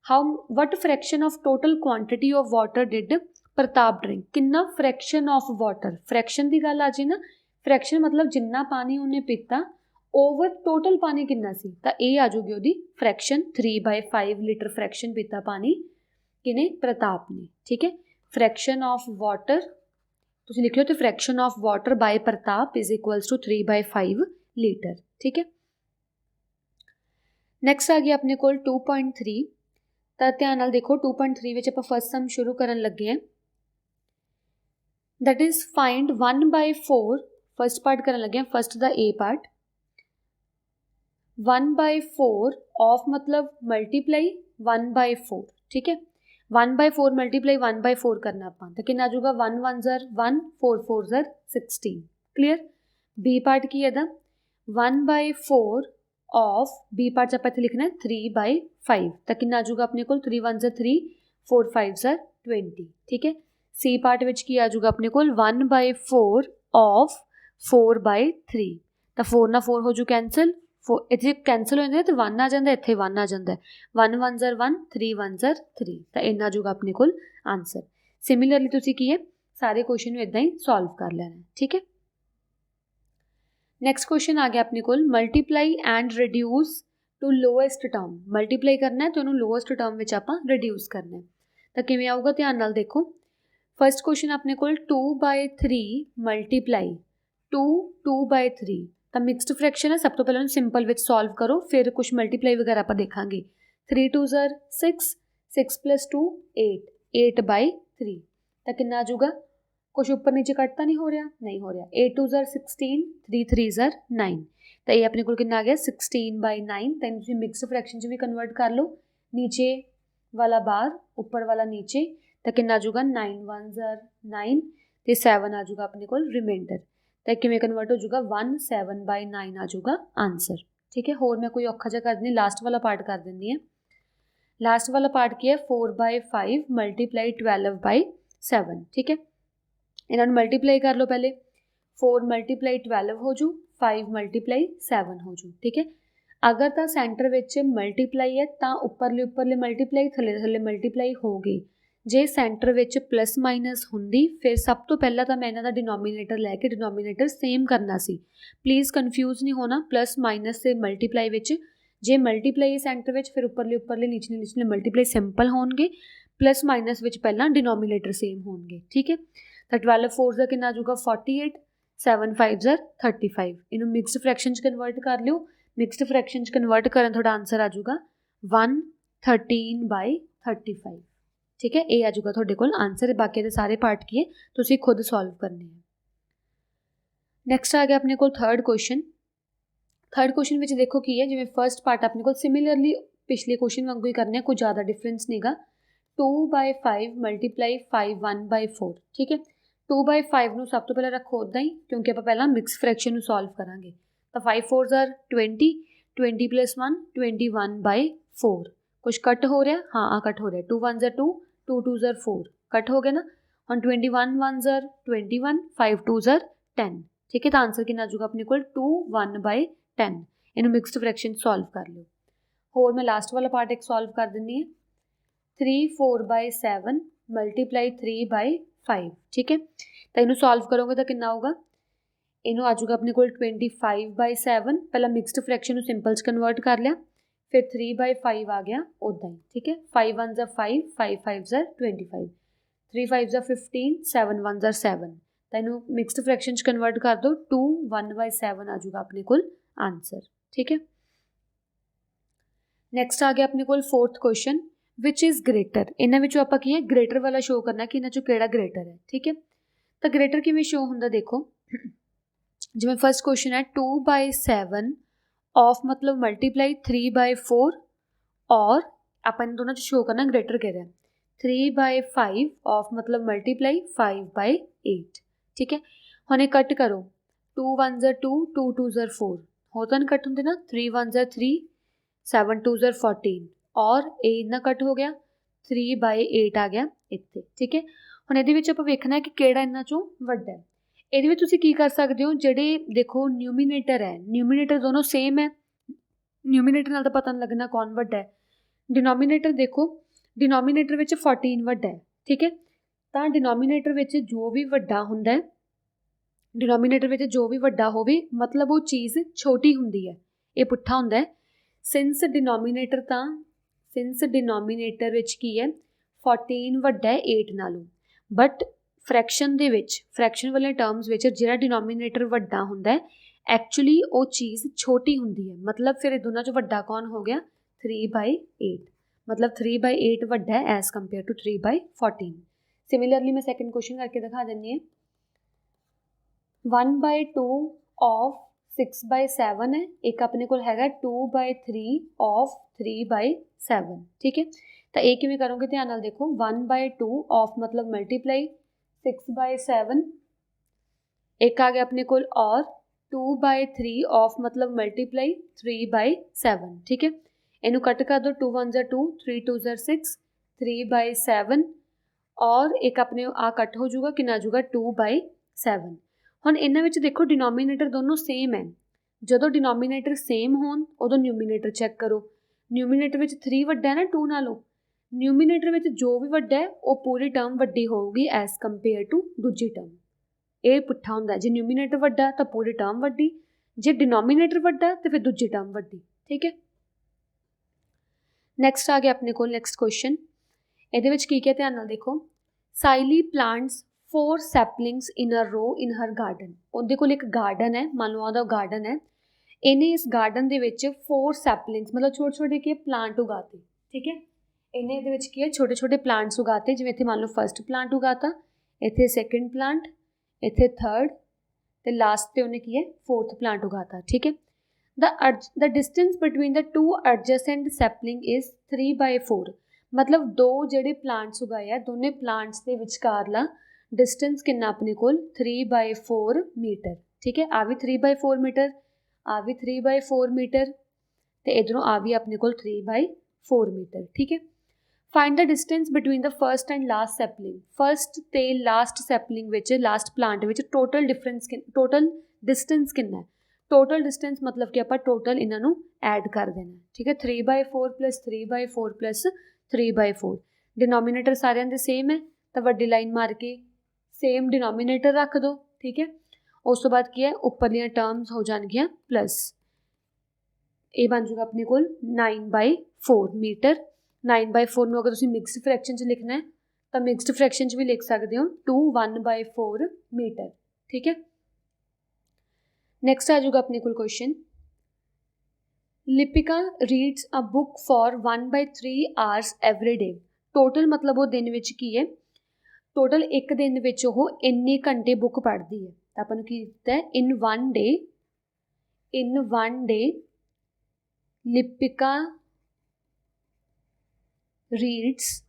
How what fraction of total quantity of water did Pratap drink, कितना फ्रैक्शन ऑफ वाटर, फ्रैक्शन की गल आ जी ना, फ्रैक्शन मतलब जिन्ना पानी उन्हें पीता ओवर टोटल पानी कितना सी, तो ये आ जाऊगी उसकी फ्रैक्शन। 3/5 लीटर फ्रैक्शन पीता पानी किने, प्रताप ने। ठीक है, फ्रैक्शन ऑफ वाटर तुसीं लिखियो, तो fraction of water by Pratap is equals to 3/5 litre. ठीक है, नैक्सट आ गया अपने को 2.3। तो ध्यान नाल देखो, 2.3 विच आपां फर्स्ट सम शुरू करन लगे हैं, that is find 1/4। First part करन लगे हैं, फर्स्ट दा ए पार्ट। 1/4 ऑफ मतलब मल्टीप्लाई 1/4। ठीक है, 1/4 मल्टीप्लाई 1/4 करना आपां, तो कितना आ जाऊगा, 1 1 1, 4 4 16। क्लीयर, बी पार्ट की है 1/4 ऑफ बी पार्ट 'ਚ ਆਪਾਂ ਇੱਥੇ ਲਿਖਣਾ 3/5 ਤਾਂ ਕਿੰਨਾ ਆ ਜਾਊਗਾ ਆਪਣੇ ਕੋਲ 3 1 3 4 5 20 ਠੀਕ ਹੈ। ਸੀ ਪਾर्ट ਵਿੱਚ ਕੀ ਆ ਜਾਊਗਾ ਆਪਣੇ ਕੋਲ 1/4 ऑफ 4/3 ਤਾਂ 4 ਨਾਲ 4 ਹੋ ਜੂ ਕੈਂਸਲ, ਇੱਥੇ ਕੈਂਸਲ ਹੋ ਜਾਂਦੇ ਤੇ 1 ਆ ਜਾਂਦਾ, ਇੱਥੇ 1 ਆ ਜਾਂਦਾ, 1 1 1 3 1 3 ਤਾਂ ਇੰਨਾ ਆ ਜਾਊਗਾ ਆਪਣੇ ਕੋਲ ਆਂਸਰ। ਸਿਮਿਲਰਲੀ ਤੁਸੀਂ ਕੀ ਹੈ ਸਾਰੇ ਕੁਐਸਚਨ ਨੂੰ ਇਦਾਂ ਹੀ ਸੋਲਵ ਕਰ ਲੈਣਾ ਠੀਕ ਹੈ। ਨੈਕਸਟ ਕੁਐਸਚਨ ਆ ਗਿਆ ਆਪਣੇ ਕੋਲ multiply and reduce to lowest term. Multiply ਕਰਨਾ ਹੈ ਤੇ ਉਹਨੂੰ ਲੋਐਸਟ ਟਰਮ ਵਿੱਚ ਆਪਾਂ ਰਿਡਿਊਸ ਕਰਨਾ ਹੈ ਤਾਂ ਕਿਵੇਂ ਆਊਗਾ ਧਿਆਨ ਨਾਲ ਦੇਖੋ। ਫਸਟ ਕੁਐਸਚਨ ਆਪਣੇ ਕੋਲ 2/3 ਮਲਟੀਪਲਾਈ 2/3 ਤਾਂ ਮਿਕਸਡ ਫ੍ਰੈਕਸ਼ਨ ਹੈ, ਸਭ ਤੋਂ ਪਹਿਲਾਂ ਉਹਨੂੰ ਸਿੰਪਲ ਵਿੱਚ ਸੋਲਵ ਕਰੋ, ਫਿਰ ਕੁਝ ਮਲਟੀਪਲਾਈ ਵਗੈਰਾ ਆਪਾਂ ਦੇਖਾਂਗੇ। 3 2 6 6 + 2 8 8/3 ਤਾਂ ਕਿੰਨਾ ਆ ਜਾਊਗਾ, ਕੁਛ ਉੱਪਰ ਨੀਚੇ ਕੱਟ ਤਾਂ ਨਹੀਂ ਹੋ ਰਿਹਾ, ਨਹੀਂ ਹੋ ਰਿਹਾ। 8 2 16 3 3 9 ਤਾਂ ਇਹ ਆਪਣੇ ਕੋਲ ਕਿੰਨਾ ਆ ਗਿਆ 16/9 ਤਾਂ ਇਹਨੂੰ ਤੁਸੀਂ ਮਿਕਸਡ ਫ੍ਰੈਕਸ਼ਨ 'ਚ ਵੀ ਕਨਵਰਟ ਕਰ ਲਓ, ਨੀਚੇ ਵਾਲਾ ਬਾਹਰ ਉੱਪਰ ਵਾਲਾ ਨੀਚੇ ਤਾਂ ਕਿੰਨਾ ਆ ਜਾਊਗਾ 9 1 9 ਤੇ 7 ਆ ਜਾਊਗਾ ਆਪਣੇ ਕੋਲ ਰਿਮਾਈਂਡਰ ਤਾਂ ਕਿਵੇਂ ਕਨਵਰਟ ਹੋ ਜਾਊਗਾ 17/9 ਆ ਜਾਊਗਾ ਆਂਸਰ ਠੀਕ ਹੈ। ਹੋਰ ਮੈਂ ਕੋਈ ਔਖਾ ਜਿਹਾ ਕਰ ਦਿੰਦੀ, ਲਾਸਟ ਵਾਲਾ ਪਾਰਟ ਕਰ ਦਿੰਦੀ ਹਾਂ। ਲਾਸਟ ਵਾਲਾ ਪਾਰਟ ਕੀ ਹੈ 4/5 ਮਲਟੀਪਲਾਈ 12/7 ਠੀਕ ਹੈ। ਇਹਨਾਂ ਨੂੰ ਮਲਟੀਪਲਾਈ ਕਰ ਲਓ ਪਹਿਲੇ, 4 ਮਲਟੀਪਲਾਈ 12 ਹੋ ਜੂ, 5 ਮਲਟੀਪਲਾਈ 7 ਹੋ ਜੂ ਠੀਕ ਹੈ। ਅਗਰ ਤਾਂ ਸੈਂਟਰ ਵਿੱਚ ਮਲਟੀਪਲਾਈ ਹੈ ਤਾਂ ਉੱਪਰਲੇ ਮਲਟੀਪਲਾਈ ਥੱਲੇ ਮਲਟੀਪਲਾਈ ਹੋ ਗਈ। ਜੇ ਸੈਂਟਰ ਵਿੱਚ ਪਲੱਸ ਮਾਈਨਸ ਹੁੰਦੀ ਫਿਰ ਸਭ ਤੋਂ ਪਹਿਲਾਂ ਤਾਂ ਮੈਂ ਇਹਨਾਂ ਦਾ ਡਿਨੋਮੀਨੇਟਰ ਲੈ ਕੇ ਡਿਨੋਮੀਨੇਟਰ ਸੇਮ ਕਰਨਾ ਸੀ। ਪਲੀਜ਼ ਕਨਫਿਊਜ਼ ਨਹੀਂ ਹੋਣਾ ਪਲੱਸ ਮਾਈਨਸ ਤੇ ਮਲਟੀਪਲਾਈ ਵਿੱਚ। ਜੇ ਮਲਟੀਪਲਾਈ ਸੈਂਟਰ ਵਿੱਚ ਫਿਰ ਉੱਪਰਲੇ ਨੀਚਲੇ ਮਲਟੀਪਲਾਈ ਸਿੰਪਲ ਹੋਣਗੇ, ਪਲੱਸ ਮਾਈਨਸ ਵਿੱਚ ਪਹਿਲਾਂ ਡਿਨੋਮੀਨੇਟਰ ਸੇਮ ਹੋਣਗੇ ਠੀਕ ਹੈ। ਤਾਂ 12 4 ਦਾ ਕਿੰਨਾ ਆ ਜਾਊਗਾ 48 7 5 35 ਇਹਨੂੰ ਮਿਕਸਡ ਫ੍ਰੈਕਸ਼ਨ 'ਚ ਕਨਵਰਟ ਕਰ ਲਿਓ। ਮਿਕਸਡ ਫ੍ਰੈਕਸ਼ਨ 'ਚ ਕਨਵਰਟ ਕਰਨ ਤੁਹਾਡਾ ਆਂਸਰ ਆ ਜਾਊਗਾ 113/35 ਠੀਕ ਹੈ। ਇਹ ਆ ਜਾਊਗਾ ਤੁਹਾਡੇ ਕੋਲ ਆਂਸਰ। ਬਾਕੀ ਦੇ ਸਾਰੇ ਪਾਰਟ ਕੀ ਹੈ ਤੁਸੀਂ ਖੁਦ ਸੋਲਵ ਕਰਨੇ ਹੈ। ਨੈਕਸਟ ਆ ਗਿਆ ਆਪਣੇ ਕੋਲ ਥਰਡ ਕੁਐਸਚਨ। ਥਰਡ ਕੁਐਸਚਨ ਵਿੱਚ ਦੇਖੋ ਕੀ ਹੈ, ਜਿਵੇਂ ਫਰਸਟ ਪਾਰਟ ਆਪਣੇ ਕੋਲ ਸਿਮਿਲਰਲੀ ਪਿਛਲੇ ਕੁਐਸਚਨ ਵਾਂਗੂ ਹੀ ਕਰਨੇ, ਕੋਈ ਜ਼ਿਆਦਾ ਡਿਫਰੈਂਸ ਨਹੀਂਗਾ। 2/5 ਮਲਟੀਪਲਾਈ 5 1/4 ਠੀਕ ਹੈ। 2/5 ਨੂੰ ਸਭ ਤੋਂ ਪਹਿਲਾਂ ਰੱਖੋ ਉੱਦਾਂ ਹੀ ਕਿਉਂਕਿ ਆਪਾਂ ਪਹਿਲਾਂ ਮਿਕਸ ਫ੍ਰੈਕਸ਼ਨ ਨੂੰ ਸੋਲਵ ਕਰਾਂਗੇ। ਤਾਂ 5 4 20 20 + 1 21/4 ਕੁਛ ਕੱਟ ਹੋ ਰਿਹਾ, ਹਾਂ ਆ ਕੱਟ ਹੋ ਰਿਹਾ। 2 1 2 2 2 4 ਕੱਟ ਹੋ ਗਿਆ ਨਾ। ਹੁਣ 21 1 21 5 2 10 ਠੀਕ ਹੈ। ਤਾਂ ਆਂਸਰ ਕਿੰਨਾ ਆ ਜਾਊਗਾ ਆਪਣੇ ਕੋਲ 21/10। ਇਹਨੂੰ ਮਿਕਸਡ ਫ੍ਰੈਕਸ਼ਨ ਸੋਲਵ ਕਰ ਲਿਓ। ਹੋਰ ਮੈਂ ਲਾਸਟ ਵਾਲਾ ਪਾਰਟ ਇੱਕ ਸੋਲਵ ਕਰ ਦਿੰਦੀ ਹਾਂ। 3 4/7 ਮਲਟੀਪਲਾਈ 3/5 ਠੀਕ ਹੈ। ਤਾਂ ਇਹਨੂੰ ਸੋਲਵ ਕਰੋਗੇ ਤਾਂ ਕਿੰਨਾ ਆਊਗਾ, ਇਹਨੂੰ ਆ ਜਾਊਗਾ ਆਪਣੇ ਕੋਲ 25/7। ਪਹਿਲਾਂ ਮਿਕਸਡ ਫ੍ਰੈਕਸ਼ਨ ਨੂੰ ਸਿੰਪਲ 'ਚ ਕਨਵਰਟ ਕਰ ਲਿਆ, ਫਿਰ 3/5 ਆ ਗਿਆ ਉੱਦਾਂ ਹੀ ਠੀਕ ਹੈ। 5 1 5 5 5 25 3 5 15 7 1 7 ਤਾਂ ਇਹਨੂੰ ਮਿਕਸਡ ਫ੍ਰੈਕਸ਼ਨ 'ਚ ਕਨਵਰਟ ਕਰ ਦਿਓ। 2 1/7 ਆ ਜਾਊਗਾ ਆਪਣੇ ਕੋਲ ਆਂਸਰ ਠੀਕ ਹੈ। ਨੈਕਸਟ ਆ ਗਿਆ ਆਪਣੇ ਕੋਲ fourth question which is greater. ਇਹਨਾਂ ਵਿੱਚੋਂ ਆਪਾਂ ਕੀ ਹੈ ਗ੍ਰੇਟਰ ਵਾਲਾ ਸ਼ੋ ਕਰਨਾ ਕਿ ਇਹਨਾਂ 'ਚੋਂ ਕਿਹੜਾ ਗ੍ਰੇਟਰ ਹੈ ਠੀਕ ਹੈ। ਤਾਂ ਗ੍ਰੇਟਰ ਕਿਵੇਂ ਸ਼ੋ ਹੁੰਦਾ ਦੇਖੋ, ਜਿਵੇਂ ਫਸਟ ਕੁਐਸਚਨ ਹੈ 2/7 ऑफ मतलब मल्टीप्लाई 3/4 और ਆਪਾਂ ਇਹਨਾਂ ਦੋਨਾਂ 'ਚ ਸ਼ੋ ਕਰਨਾ ਗ੍ਰੇਟਰ ਕਿਹੜਾ ਹੈ। 3/5 ऑफ मतलब मल्टीप्लाई 5/8 ਠੀਕ ਹੈ। ਹੁਣ ਇਹ ਕੱਟ ਕਰੋ, 2 1 2 2 2 4 ਹੋ ਤਾਂ ਕੱਟ ਹੁੰਦੇ ਨਾ। 3 1 3 7 2 14 ਔਰ ਇਹ ਇੰਨਾ ਕੱਟ ਹੋ ਗਿਆ 3/8 ਆ ਗਿਆ ਇੱਥੇ ਠੀਕ ਹੈ। ਹੁਣ ਇਹਦੇ ਵਿੱਚ ਆਪਾਂ ਵੇਖਣਾ ਕਿ ਕਿਹੜਾ ਇਹਨਾਂ 'ਚੋਂ ਵੱਡਾ ਹੈ। ਇਹਦੇ ਵਿੱਚ ਤੁਸੀਂ ਕੀ ਕਰ ਸਕਦੇ ਹੋ, ਜਿਹੜੇ ਦੇਖੋ ਨਿਊਮੀਨੇਟਰ ਹੈ, ਨਿਊਮੀਨੇਟਰ ਦੋਨੋਂ ਸੇਮ ਹੈ, ਨਿਊਮੀਨੇਟਰ ਨਾਲ ਤਾਂ ਪਤਾ ਨਹੀਂ ਲੱਗਣਾ ਕੌਣ ਵੱਡਾ ਹੈ। ਡਿਨੋਮੀਨੇਟਰ ਦੇਖੋ, ਡਿਨੋਮੀਨੇਟਰ ਵਿੱਚ 14 ਵੱਡਾ ਹੈ ਠੀਕ ਹੈ। ਤਾਂ ਡਿਨੋਮੀਨੇਟਰ ਵਿੱਚ ਜੋ ਵੀ ਵੱਡਾ ਹੁੰਦਾ ਹੈ, ਡਿਨੋਮੀਨੇਟਰ ਵਿੱਚ ਜੋ ਵੀ ਵੱਡਾ ਹੋਵੇ ਮਤਲਬ ਉਹ ਚੀਜ਼ ਛੋਟੀ ਹੁੰਦੀ ਹੈ। ਇਹ ਪੁੱਠਾ ਹੁੰਦਾ ਹੈ। ਸਿੰਸ ਡਿਨੋਮੀਨੇਟਰ ਵਿੱਚ ਕੀ ਹੈ 14 ਵੱਡਾ ਹੈ 8 ਨਾਲੋਂ, ਬਟ ਫ੍ਰੈਕਸ਼ਨ ਦੇ ਵਿੱਚ, ਫ੍ਰੈਕਸ਼ਨ ਵਾਲੇ ਟਰਮਸ ਵਿੱਚ ਜਿਹੜਾ ਡਿਨੋਮੀਨੇਟਰ ਵੱਡਾ ਹੁੰਦਾ ਹੈ ਐਕਚੁਅਲੀ ਉਹ ਚੀਜ਼ ਛੋਟੀ ਹੁੰਦੀ ਹੈ। ਮਤਲਬ ਫਿਰ ਇਹ ਦੋਨਾਂ 'ਚ ਵੱਡਾ ਕੌਣ ਹੋ ਗਿਆ 3/8, ਮਤਲਬ 3/8 ਵੱਡਾ ਹੈ ਐਜ਼ ਕੰਪੇਅਰ ਟੂ 3/14। ਸਿਮਿਲਰਲੀ ਮੈਂ ਸੈਕੰਡ ਕੁਐਸਚਨ ਕਰਕੇ ਦਿਖਾ ਦਿੰਦੀ ਹਾਂ। 1/2 ऑफ 6/7 ਹੈ, ਇੱਕ ਆਪਣੇ ਕੋਲ ਹੈਗਾ 2/3 ऑफ 3/7 ਠੀਕ ਹੈ। ਤਾਂ ਇਹ ਕਿਵੇਂ ਕਰੋਗੇ ਧਿਆਨ ਨਾਲ ਦੇਖੋ, 1/2 ऑफ मतलब मल्टीप्लाई 6/7, एक आ गया अपने कोल और 2/3 ऑफ मतलब मल्टीप्लाई 3/7, ठीक है। इनू कट कर दो, 2 1 2, 3 2 6, 3/7 और एक अपने आ कट हो जाऊगा, कितना आ जाऊगा 2/7। हुण इन्हां विच देखो डिनोमीनेटर दोनों सेम है, जदों डिनोमीनेटर सेम होण उदों न्यूमीनेटर चैक करो। न्यूमीनेटर विच 3 वड्डा है ना 2 नालों, न्यूमीनेटर विच जो भी वड्डा है वो पूरी टर्म वड्डी होगी एज कंपेयर टू दूजी टर्म। ये पुट्ठा हुंदा, जे न्यूमीनेटर वड्डा तो पूरी टर्म वड्डी, जे डिनोमीनेटर वड्डा तो फिर दूजी टर्म वड्डी, ठीक है। नैक्सट आ गया अपने को नैक्सट क्वेश्चन, ਇਹਦੇ ਵਿੱਚ ਕੀ ध्यान नाल देखो। साइली प्लांट्स 4 सैपलिंग्स इन अ रो इन हर गार्डन। ਉਹਦੇ ਕੋਲ ਇੱਕ गार्डन है, मान लो ਉਹਦਾ गार्डन है, ਇਹਨੇ इस गार्डन ਦੇ ਵਿੱਚ 4 सैपलिंग्स मतलब छोटे छोटे ਕੀ प्लांट उगाते, ठीक है। ਇਹਨੇ ਇਹਦੇ ਵਿੱਚ ਕੀ ਹੈ छोटे छोटे प्लांट्स उगाते, जिवें ਇੱਥੇ मान लो फर्स्ट प्लांट उगाता, ਇੱਥੇ सैकेंड प्लांट, ਇੱਥੇ थर्ड ਤੇ लास्ट ਤੇ ਉਹਨੇ ਕੀ है 4th प्लांट उगाता, ठीक है। the distance between the two adjacent sapling is 3/4, मतलब दो ਜਿਹੜੇ प्लांट्स उगाए है दोनों प्लांट्स ਦੇ ਵਿਚਕਾਰਲਾ डिस्टेंस कितना अपने कोल 3/4 मीटर, ठीक है। आ भी 3/4 मीटर, आ भी 3/4 मीटर ते इधरों आ भी अपने कोल 3/4 मीटर, ठीक है। Find the distance between the first and last sapling. First ते लास्ट सैपलिंग विच लास्ट प्लांट विच टोटल डिफरेंस टोटल डिस्टेंस कितना है। टोटल डिस्टेंस मतलब कि आप टोटल इन्हों ऐड कर देना, ठीक है। 3/4 + 3/4 + 3/4, डिनोमीनेटर सारे दे सेम है तो वड्डी लाइन मार के सेम डिनोमीनेटर रख दो, ठीक है। उस तो बाद की है उपरलियां टर्म्स हो जाएगियां प्लस, ये बन जाएगा अपने को 9/4 मीटर। 9/4 में अगर तुम मिक्सड फ्रैक्शन च लिखना है तो मिक्सड फ्रैक्शन च भी लिख सकते हो 2 1/4 मीटर, ठीक है। नैक्सट आ जाऊगा अपने को question, Lipika reads a book for 1/3 hours every day. Total मतलब वो दिन विच की है, टोटल एक दिन विच वो इन्ने घंटे बुक पढ़ती है, तो अपन की दिता है in one day Lipika reads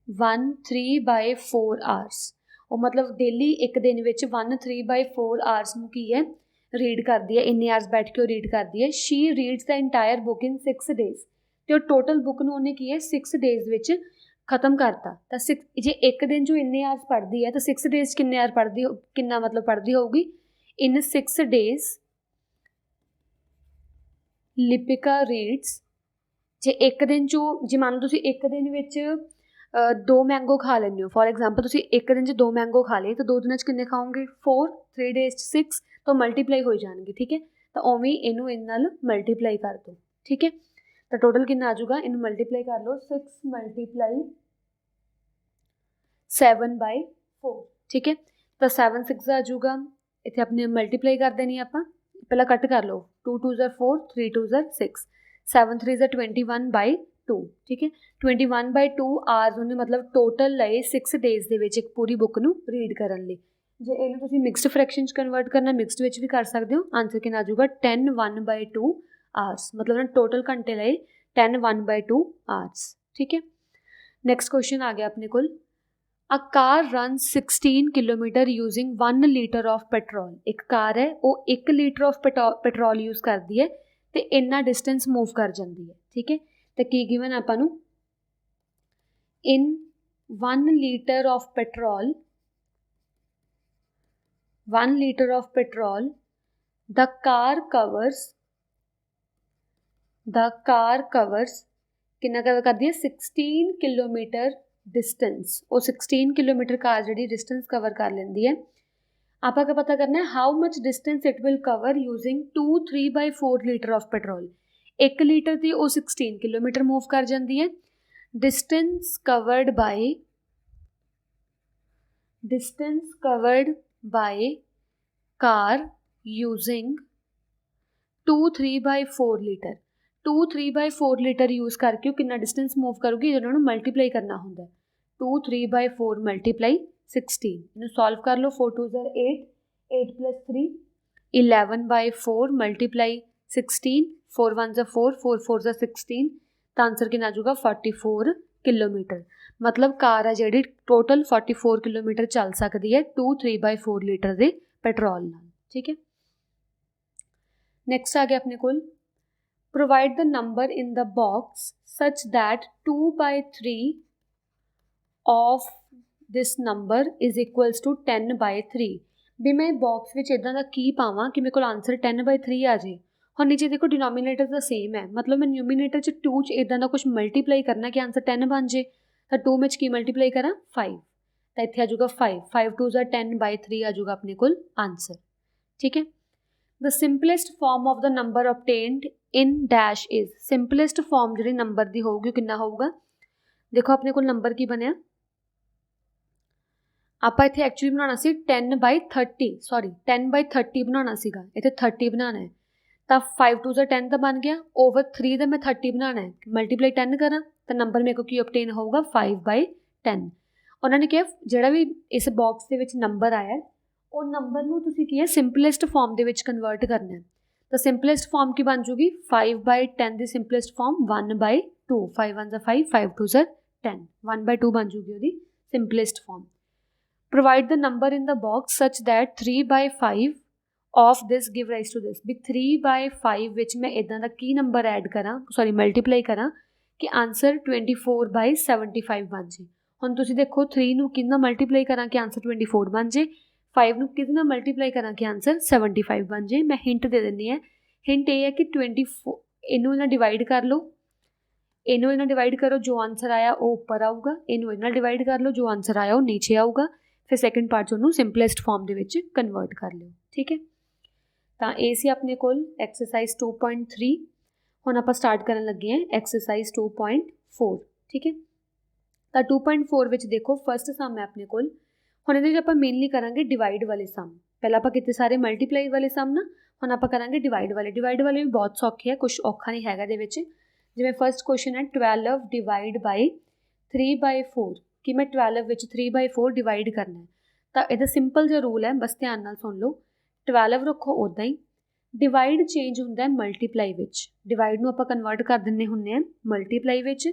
1/3/4 hours. और मतलब डेली एक दिन विच 1/3/4 आवर्स नूं की है रीड करती है, इन्ने आवर्स बैठ के रीड करती है। She reads the entire book in 6 days, तो टोटल बुक नूं उन्हें की है 6 डेज विच खत्म करता। तो 6 जे एक दिन जो इन्ने आवर्स पढ़ती है तो 6 डेज किन्ने आवर पढ़ती, कितना मतलब पढ़ती होगी इन 6 डेज लिपिका रीड्स। जे एक दिन जो जे मान लो तुसीं एक दिन विच 2 मैंगो खा लेंगे हो, फॉर एग्जाम्पल तुसीं एक दिन 2 मैंगो खा लिए तो 2 दिन किन्ने खाओगे 4, 3 डेज 6, तो मल्टीप्लाई हो जाएंगे, ठीक है। तो उवें इनू इन नाल मल्टीप्लाई कर दो, ठीक है। तो टोटल कितना आ जाऊगा, इनू मल्टीप्लाई कर लो 6 × 7/4, ठीक है। तो 7 6 आ जाऊगा, इतने अपने मल्टीप्लाई कर देनी आप, पहला कट कर लो 2 2 4, 3 2 6, 7 3 21/2, ठीक है। 21/2 आवर्स उन्हें मतलब टोटल लाए 6 डेज के एक पूरी बुक नूं रीड करन लई। जे इहनूं तुसीं मिक्सड फ्रैक्शन कन्वर्ट करना मिक्सड विच भी कर सकते हो, आंसर कितना आ जाऊगा 10 1/2 आवर्स, मतलब ना टोटल घंटे लाए 10 1/2 आवर्स, ठीक है। नैक्सट क्वेश्चन आ गया अपने कोल, a car run 16 kilometre using 1 litre of petrol. एक कार है वो 1 लीटर ऑफ पेट्रोल यूज़ करती है तो इन्ना डिस्टेंस मूव कर जाती है, ठीक है। तो की गिवन आपां नूं इन 1 litre of petrol, 1 litre of petrol the car covers कितना कवर करती है 16 किलोमीटर डिस्टेंस। वो 16 किलोमीटर कार जी डिस्टेंस कवर कर लेंदी है। आप क्या पता करना है how much distance it will cover using 2 3/4 litre of petrol. 1 litre की वो 16 किलोमीटर मूव कर जाती है। Distance covered by car using 2 3/4 litre. 2 3/4 litre use करके कितना डिस्टेंस मूव करूगी, इन्होंने मल्टीप्लाई करना होंगे 2 3/4 × 16। इन्हें सॉल्व कर लो 4 2 8, 8 + 3 11/4 × 16, 4 1 4, 4 4 16, तो आंसर कितना आ जाऊगा 44 किलोमीटर, मतलब कार है जिहड़ी टोटल 44 किलोमीटर चल सकती है 2 3/4 लीटर के पेट्रोल नाल। ठीक है, नैक्सट आ गया अपने कोल provide the number in the box such that 2/3 of this number is equals to 10/3। भी मैं बॉक्स में इदां दा की पावां कि मेरे को आंसर 10/3 आ जाए। हुण नीचे देखो डिनोमीनेटर तो सेम है, मतलब मैं न्यूमीनेटर च 2 च इदां दा कुछ मल्टीप्लाई करना कि आंसर 10 बन जाए, तो 2 में की मल्टीप्लाई करा 5, तो इत्थे आ जाऊगा 5 2 ज़ा 10/3 आ जाऊगा अपने कोल आंसर। ठीक है, the simplest form of the number obtained in dash is, simplest form जी नंबर की होगी कितना होगा। देखो अपने को नंबर की बनया, आप इत्थे एक्चुअली बनाना सी 10/30 सॉरी 10/30 बनाना सीगा, इत्थे 30 बनाना है, तो 5 2 ज़ा 10 तो बन गया, ओवर 3 का मैं 30 बनाना है, मल्टीप्लाई 10 करा तो नंबर मेरे को की ऑब्टेन होगा 5/10। उन्होंने कहा जिहड़ा भी इस बॉक्स के विच नंबर आया वो नंबर नूं तुसीं की है सिंपलेस्ट फॉर्म के विच कन्वर्ट करना है, तो सिंपलेस्ट फॉर्म की बन जूगी 5/10 की सिंपलेस्ट फॉर्म 1/2, 5 1 ज़ा 5 5 2 ज़ा 10, 1/2 बन जूगी वो simplest form. Provide the number in the box such that 3/5 of this give rise to this, भी 3/5 विच मैं इदां दा की नंबर ऐड करा सॉरी मल्टीप्लाई करा कि आंसर 24/75 बन जाए। हुण तुसीं देखो 3 नूं किहदे नाल मल्टीप्लाई करा कि आंसर 24 बन जाए, 5 नूं किहदे नाल मल्टीप्लाई करा कि आंसर 75 बन जाए। मैं हिंट दे दिंदी है, हिंट ये है कि 24 इनू इन्हां डिवाइड कर लो, इनू इन्हां डिवाइड करो, जो आंसर आया वो उपर आऊगा, इनू इन्हां डिवाइड कर लो, जो आंसर आया वो नीचे आऊगा, फिर सैकेंड पार्ट उन्होंने सिंपलेस्ट फॉर्म के विच कन्वर्ट कर लो। ठीक है, तो ये सी अपने कोल एक्सरसाइज 2.3। हुण आपां स्टार्ट करन लगे हैं एक्सरसाइज 2.4। ठीक है, तो 2.4 विच देखो फस्ट सम है अपने कोल। हुण इहदे विच आपां मेनली करांगे डिवाइड वाले सम, पहलां आपां कीते सारे मल्टीप्लाई वाले सम ना, हुण आपां करांगे डिवाइड वाले भी बहुत सौखे है, कुछ औखा नहीं हैगा इहदे विच। जिवें फस्ट क्वेश्चन है 12 डिवाइड बाई 3/4 कि मैं 12 विच 3/4 डिवाइड करना है, तो यदा सिंपल जो रूल है बस ध्यान नाल सुन लो, 12 रखो उदा ही, डिवाइड चेंज होंदा है मल्टीप्लाई विच, डिवाइड नूं आपां कन्वर्ट कर दिंदे हुंदे हैं मल्टीप्लाई विच,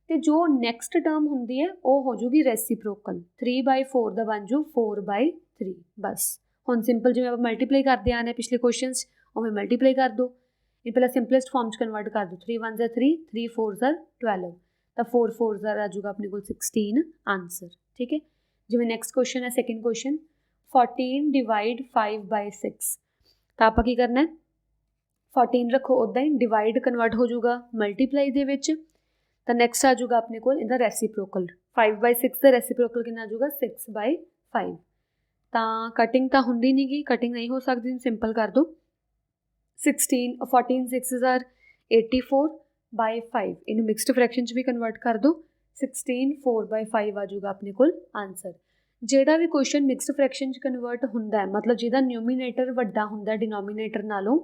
ते जो नैक्सट टर्म होंदी है वो हो जूगी रेसिप्रोकल, 3/4 दा बन जू 4/3 बस। हुण सिंपल जिवें आपां मल्टीप्लाई करदे आने पिछले क्वेश्चन उवें मल्टीप्लाई कर दो, ये पहला सिंपलेस्ट फॉर्म च कन्वर्ट कर दो, 3 1 ज़ा 3 3 4 ज़ा 12, तो 4 4 ज़ा आ जाऊगा अपने को 16 आंसर। ठीक है, जिवें नैक्सट क्वेश्चन है सैकेंड क्वेश्चन 14 डिवाइड 5/6, तो आपां की करना है 14 रखो उदा ही, डिवाइड कन्वर्ट हो जाऊगा मल्टीप्लाई दे विच, तो नैक्सट आ जाऊगा अपने को इहदा रेसिप्रोकल, 5/6 का रेसिप्रोकल कितना आ जाऊगा 6/5, तो कटिंग तो हुंदी नहीं गी, कटिंग नहीं हो सकती, सिंपल कर दो 14 6 आर 84/5, इन्हू मिक्सड फ्रैक्शन च भी कन्वर्ट कर दो, 16 4/5 आ जाऊगा अपने कोल आंसर। ਜਿਹੜਾ भी क्वेश्चन मिक्सड फ्रैक्शन च कन्वर्ट होंदा है, मतलब जिहदा न्यूमीनेटर वड्डा होंदा डिनोमीनेटर नालों,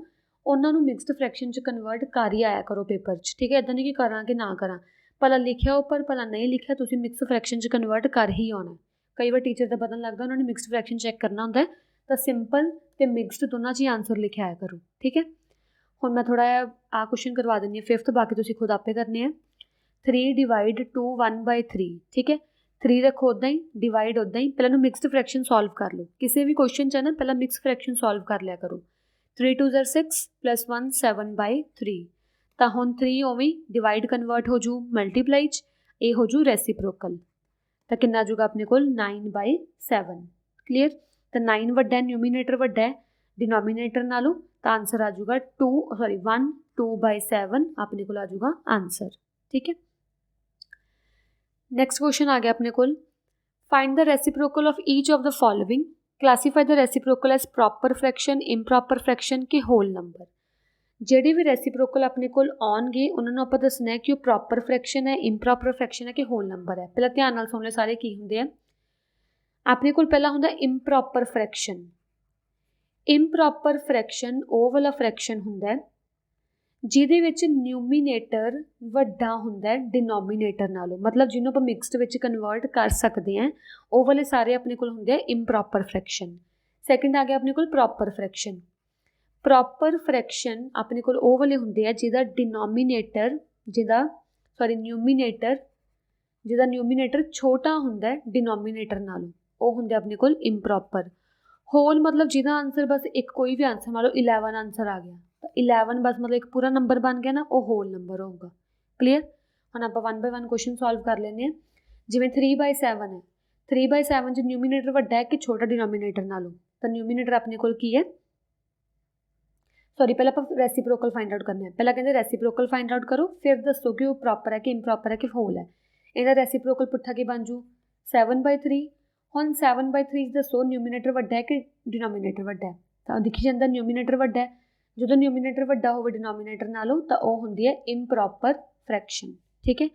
उन्हां नूं मिक्सड फ्रैक्शन च कन्वर्ट कर ही आया करो पेपर च। ठीक है, इदां नहीं कि करा कि ना करा, भला लिखिआ उपर भला नहीं लिखिआ, तुसीं मिक्सड फ्रैक्शन च कन्वर्ट कर ही आउणा। कई बार टीचर का पता नहीं लगता, उन्होंने मिक्सड फ्रैक्शन चैक करना होंदा है, तो सिंपल तो मिक्सड दोनों च ही आंसर लिखिआ आया करो। ठीक है, हुण मैं थोड़ा जिहा आ क्वेश्चन करवा दिंदी हां 5th, बाकी तुसीं खुद आपे करने हैं। 3 डिवाइड 2 1/3, ठीक है, 3 रखो उदा ही, डिवाइड उदा ही, पहले मिक्सड फ्रैक्शन सॉल्व कर लो, किसी भी क्वेश्चन च ना पहले मिक्स फ्रैक्शन सॉल्व कर लिया करो। 3 2 ज़ा 6 + 1 7/3, तो हुण 3 उवें डिवाइड कन्वर्ट हो जू मल्टीप्लाई च, ये हो जू रेसिप्रोकल, तो कितना आ जाऊगा अपने को 9/7। क्लीयर, तो 9 वड्डा है, न्यूमीनेटर वड्डा है डिनोमीनेटर नालों, तो आंसर आ जाऊगा 1 2/7 अपने को आ जाऊगा आंसर। ठीक है, नैक्सट क्वेश्चन आ गया अपने को, find the reciprocal of each of the following, classify the reciprocal as proper fraction, improper fraction के होल नंबर। ਜਿਹੜੇ भी रेसिप्रोकल अपने को आउणगे उन्होंने आपां दसना है कि वो प्रॉपर फ्रैक्शन है, इंप्रॉपर फ्रैक्शन है कि होल नंबर है। पहले ध्यान नाल सुन ले सारे की हुंदे आ, अपने को पहला हुंदा इंप्रॉपर फ्रैक्शन। इंप्रॉपर फ्रैक्शन ਉਹ वाला फ्रैक्शन हुंदा है ਜਿਹਦੇ ਵਿੱਚ न्यूमीनेटर ਵੱਡਾ ਹੁੰਦਾ है डिनोमीनेटर नालों, मतलब ਜਿਹਨੂੰ ਆਪਾਂ ਮਿਕਸਡ ਵਿੱਚ ਕਨਵਰਟ ਕਰ ਸਕਦੇ ਹਾਂ, ਉਹ ਵਾਲੇ ਸਾਰੇ ਆਪਣੇ ਕੋਲ ਹੁੰਦੇ ਆ ਇੰਪ੍ਰੋਪਰ फ्रैक्शन। ਸੈਕਿੰਡ ਆ ਗਿਆ ਆਪਣੇ ਕੋਲ ਪ੍ਰੋਪਰ फ्रैक्शन। ਪ੍ਰੋਪਰ फ्रैक्शन ਆਪਣੇ ਕੋਲ ਉਹ ਵਾਲੇ ਹੁੰਦੇ ਆ ਜਿਹਦਾ न्यूमीनेटर ਜਿਹਦਾ ਨਿਊਮੀਨੇਟਰ ਛੋਟਾ ਹੁੰਦਾ ਡਿਨੋਮੀਨੇਟਰ ਨਾਲੋਂ, ਉਹ ਹੁੰਦੇ ਆਪਣੇ ਕੋਲ ਇੰਪਰੋਪਰ। ਹੋਲ मतलब ਜਿਹਦਾ ਆਂਸਰ ਬਸ ਇੱਕ ਕੋਈ ਵੀ ਆਂਸਰ, ਮੰਨ ਲਓ 11 ਆਂਸਰ ਆ ਗਿਆ ਤਾਂ 11 ਬਸ मतलब ਇੱਕ ਪੂਰਾ ਨੰਬਰ ਬਣ ਗਿਆ ਨਾ, ਉਹ ਹੋਲ ਨੰਬਰ ਹੋਊਗਾ। ਕਲੀਅਰ। ਹੁਣ ਆਪਾਂ 1 ਬਾਏ 1 ਕੁਐਸਚਨ ਸੋਲਵ ਕਰ ਲੈਂਦੇ ਹਾਂ। ਜਿਵੇਂ 3/7 ਹੈ, 3/7 'ਚ ਨਿਊਮੀਨੇਟਰ ਵੱਡਾ ਹੈ ਕਿ ਛੋਟਾ ਡਿਨੋਮੀਨੇਟਰ ਨਾਲੋਂ, ਤਾਂ ਨਿਊਮੀਨੇਟਰ ਆਪਣੇ ਕੋਲ ਕੀ ਹੈ, ਸੌਰੀ ਪਹਿਲਾਂ ਆਪਾਂ ਰੈਸੀਪ੍ਰੋਕਲ ਫਾइंड आउट करना है। ਪਹਿਲਾਂ ਕਹਿੰਦੇ ਰੈਸੀਪ੍ਰੋਕਲ फाइंड आउट करो, फिर दसो कि वो प्रॉपर है कि इंप्रॉपर है कि होल है। ਇਹਦਾ ਰੈਸੀਪ੍ਰੋਕਲ ਪੁੱਠਾ ਕੀ ਬਣ ਜੂ 7/3। ਹੁਣ 7/3 ਦੱਸੋ ਨਿਊਮੀਨੇਟਰ ਵੱਡਾ ਹੈ ਕਿ ਡਿਨੋਮੀਨੇਟਰ ਵੱਡਾ ਹੈ, ਤਾਂ ਦਿਖੀ ਜਾਂਦਾ ਨਿਊਮੀਨੇਟਰ ਵੱਡਾ ਹੈ। ਜਦੋਂ ਨਿਊਮੀਨੇਟਰ ਵੱਡਾ ਹੋਵੇ ਡਿਨੋਮੀਨੇਟਰ ਨਾਲੋਂ ਤਾਂ ਉਹ ਹੁੰਦੀ ਹੈ ਇੰਪਰੋਪਰ ਫ੍ਰੈਕਸ਼ਨ। ਠੀਕ ਹੈ।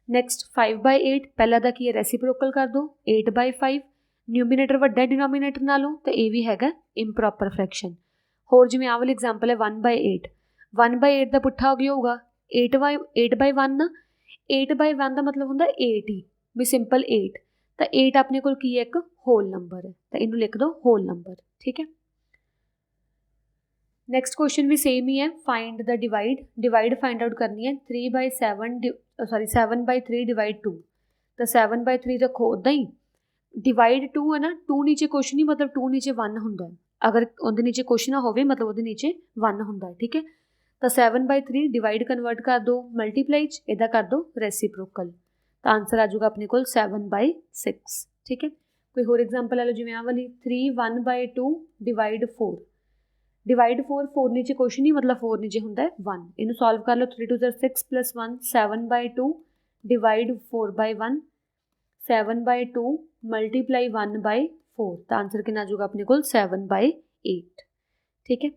ਨੈਕਸਟ 5/8, ਪਹਿਲਾਂ ਦਾ ਕੀ ਹੈ ਰੈਸੀਪ੍ਰੋਕਲ ਕਰ ਦਿਓ। 8/5 ਨਿਊਮੀਨੇਟਰ ਵੱਡਾ ਹੈ ਡਿਨੋਮੀਨੇਟਰ ਨਾਲੋਂ, ਤਾਂ ਇਹ ਵੀ ਹੈਗਾ ਇੰਪਰੋਪਰ ਫ੍ਰੈਕਸ਼ਨ। ਹੋਰ ਜਿਵੇਂ ਆਹ ਵਾਲੀ ਐਗਜ਼ਾਮਪਲ ਹੈ 1/8, 1/8 ਦਾ ਪੁੱਠਾ ਹੋ ਗਿਆ ਹੋਊਗਾ 8/1 ਨਾ, 8/1 ਦਾ ਮਤਲਬ ਹੁੰਦਾ 8 ਹੀ, ਵੀ ਸਿੰਪਲ 8, ਤਾਂ 8 ਆਪਣੇ ਕੋਲ ਕੀ ਹੈ ਇੱਕ ਹੋਲ ਨੰਬਰ ਹੈ, ਤਾਂ ਇਹਨੂੰ ਲਿਖ ਦਿਓ ਹੋਲ ਨੰਬਰ। ਠੀਕ ਹੈ। ਨੈਕਸਟ ਕੁਐਸਚਨ ਵੀ ਸੇਮ ਹੀ ਹੈ, find the divide find out करनी है। 7/3 डिवाइड 2, ਤਾਂ 7/3 ਰੱਖੋ ਉੱਦਾਂ ਹੀ, डिवाइड 2 है ना, 2 नीचे कुछ नहीं मतलब 2 नीचे 1 ਹੁੰਦਾ, अगर ਉਹਦੇ नीचे कुछ ना ਹੋਵੇ मतलब ਉਹਦੇ नीचे 1 ਹੁੰਦਾ। ठीक है। ਤਾਂ 7/3 डिवाइड कन्वर्ट कर दो मल्टीप्लाई 'ਚ, ਇਹਦਾ ਕਰ दो ਰੈਸੀਪ੍ਰੋਕਲ, ਤਾਂ ਆਂਸਰ ਆ ਜਾਊਗਾ ਆਪਣੇ ਕੋਲ 7/6। ठीक है। ਕੋਈ ਹੋਰ ਐਗਜ਼ਾਮਪਲ ਲੈ ਲਓ, ਜਿਵੇਂ ਆਹ ਵਾਲੀ 3/1/2 डिवाइड 4, डिवाइड 4 नीचे कुछ नहीं मतलब 4 नीचे ਹੁੰਦਾ 1, ਇਹਨੂੰ ਸੋਲਵ ਕਰ ਲਓ। 3 2 6 + 1 7/2 डिवाइड 4/1, 7/2 मल्टीप्लाई 1/4, ਤਾਂ ਆਂਸਰ ਕਿੰਨਾ ਆ ਜਾਊਗਾ ਆਪਣੇ ਕੋਲ 7/8। ठीक है।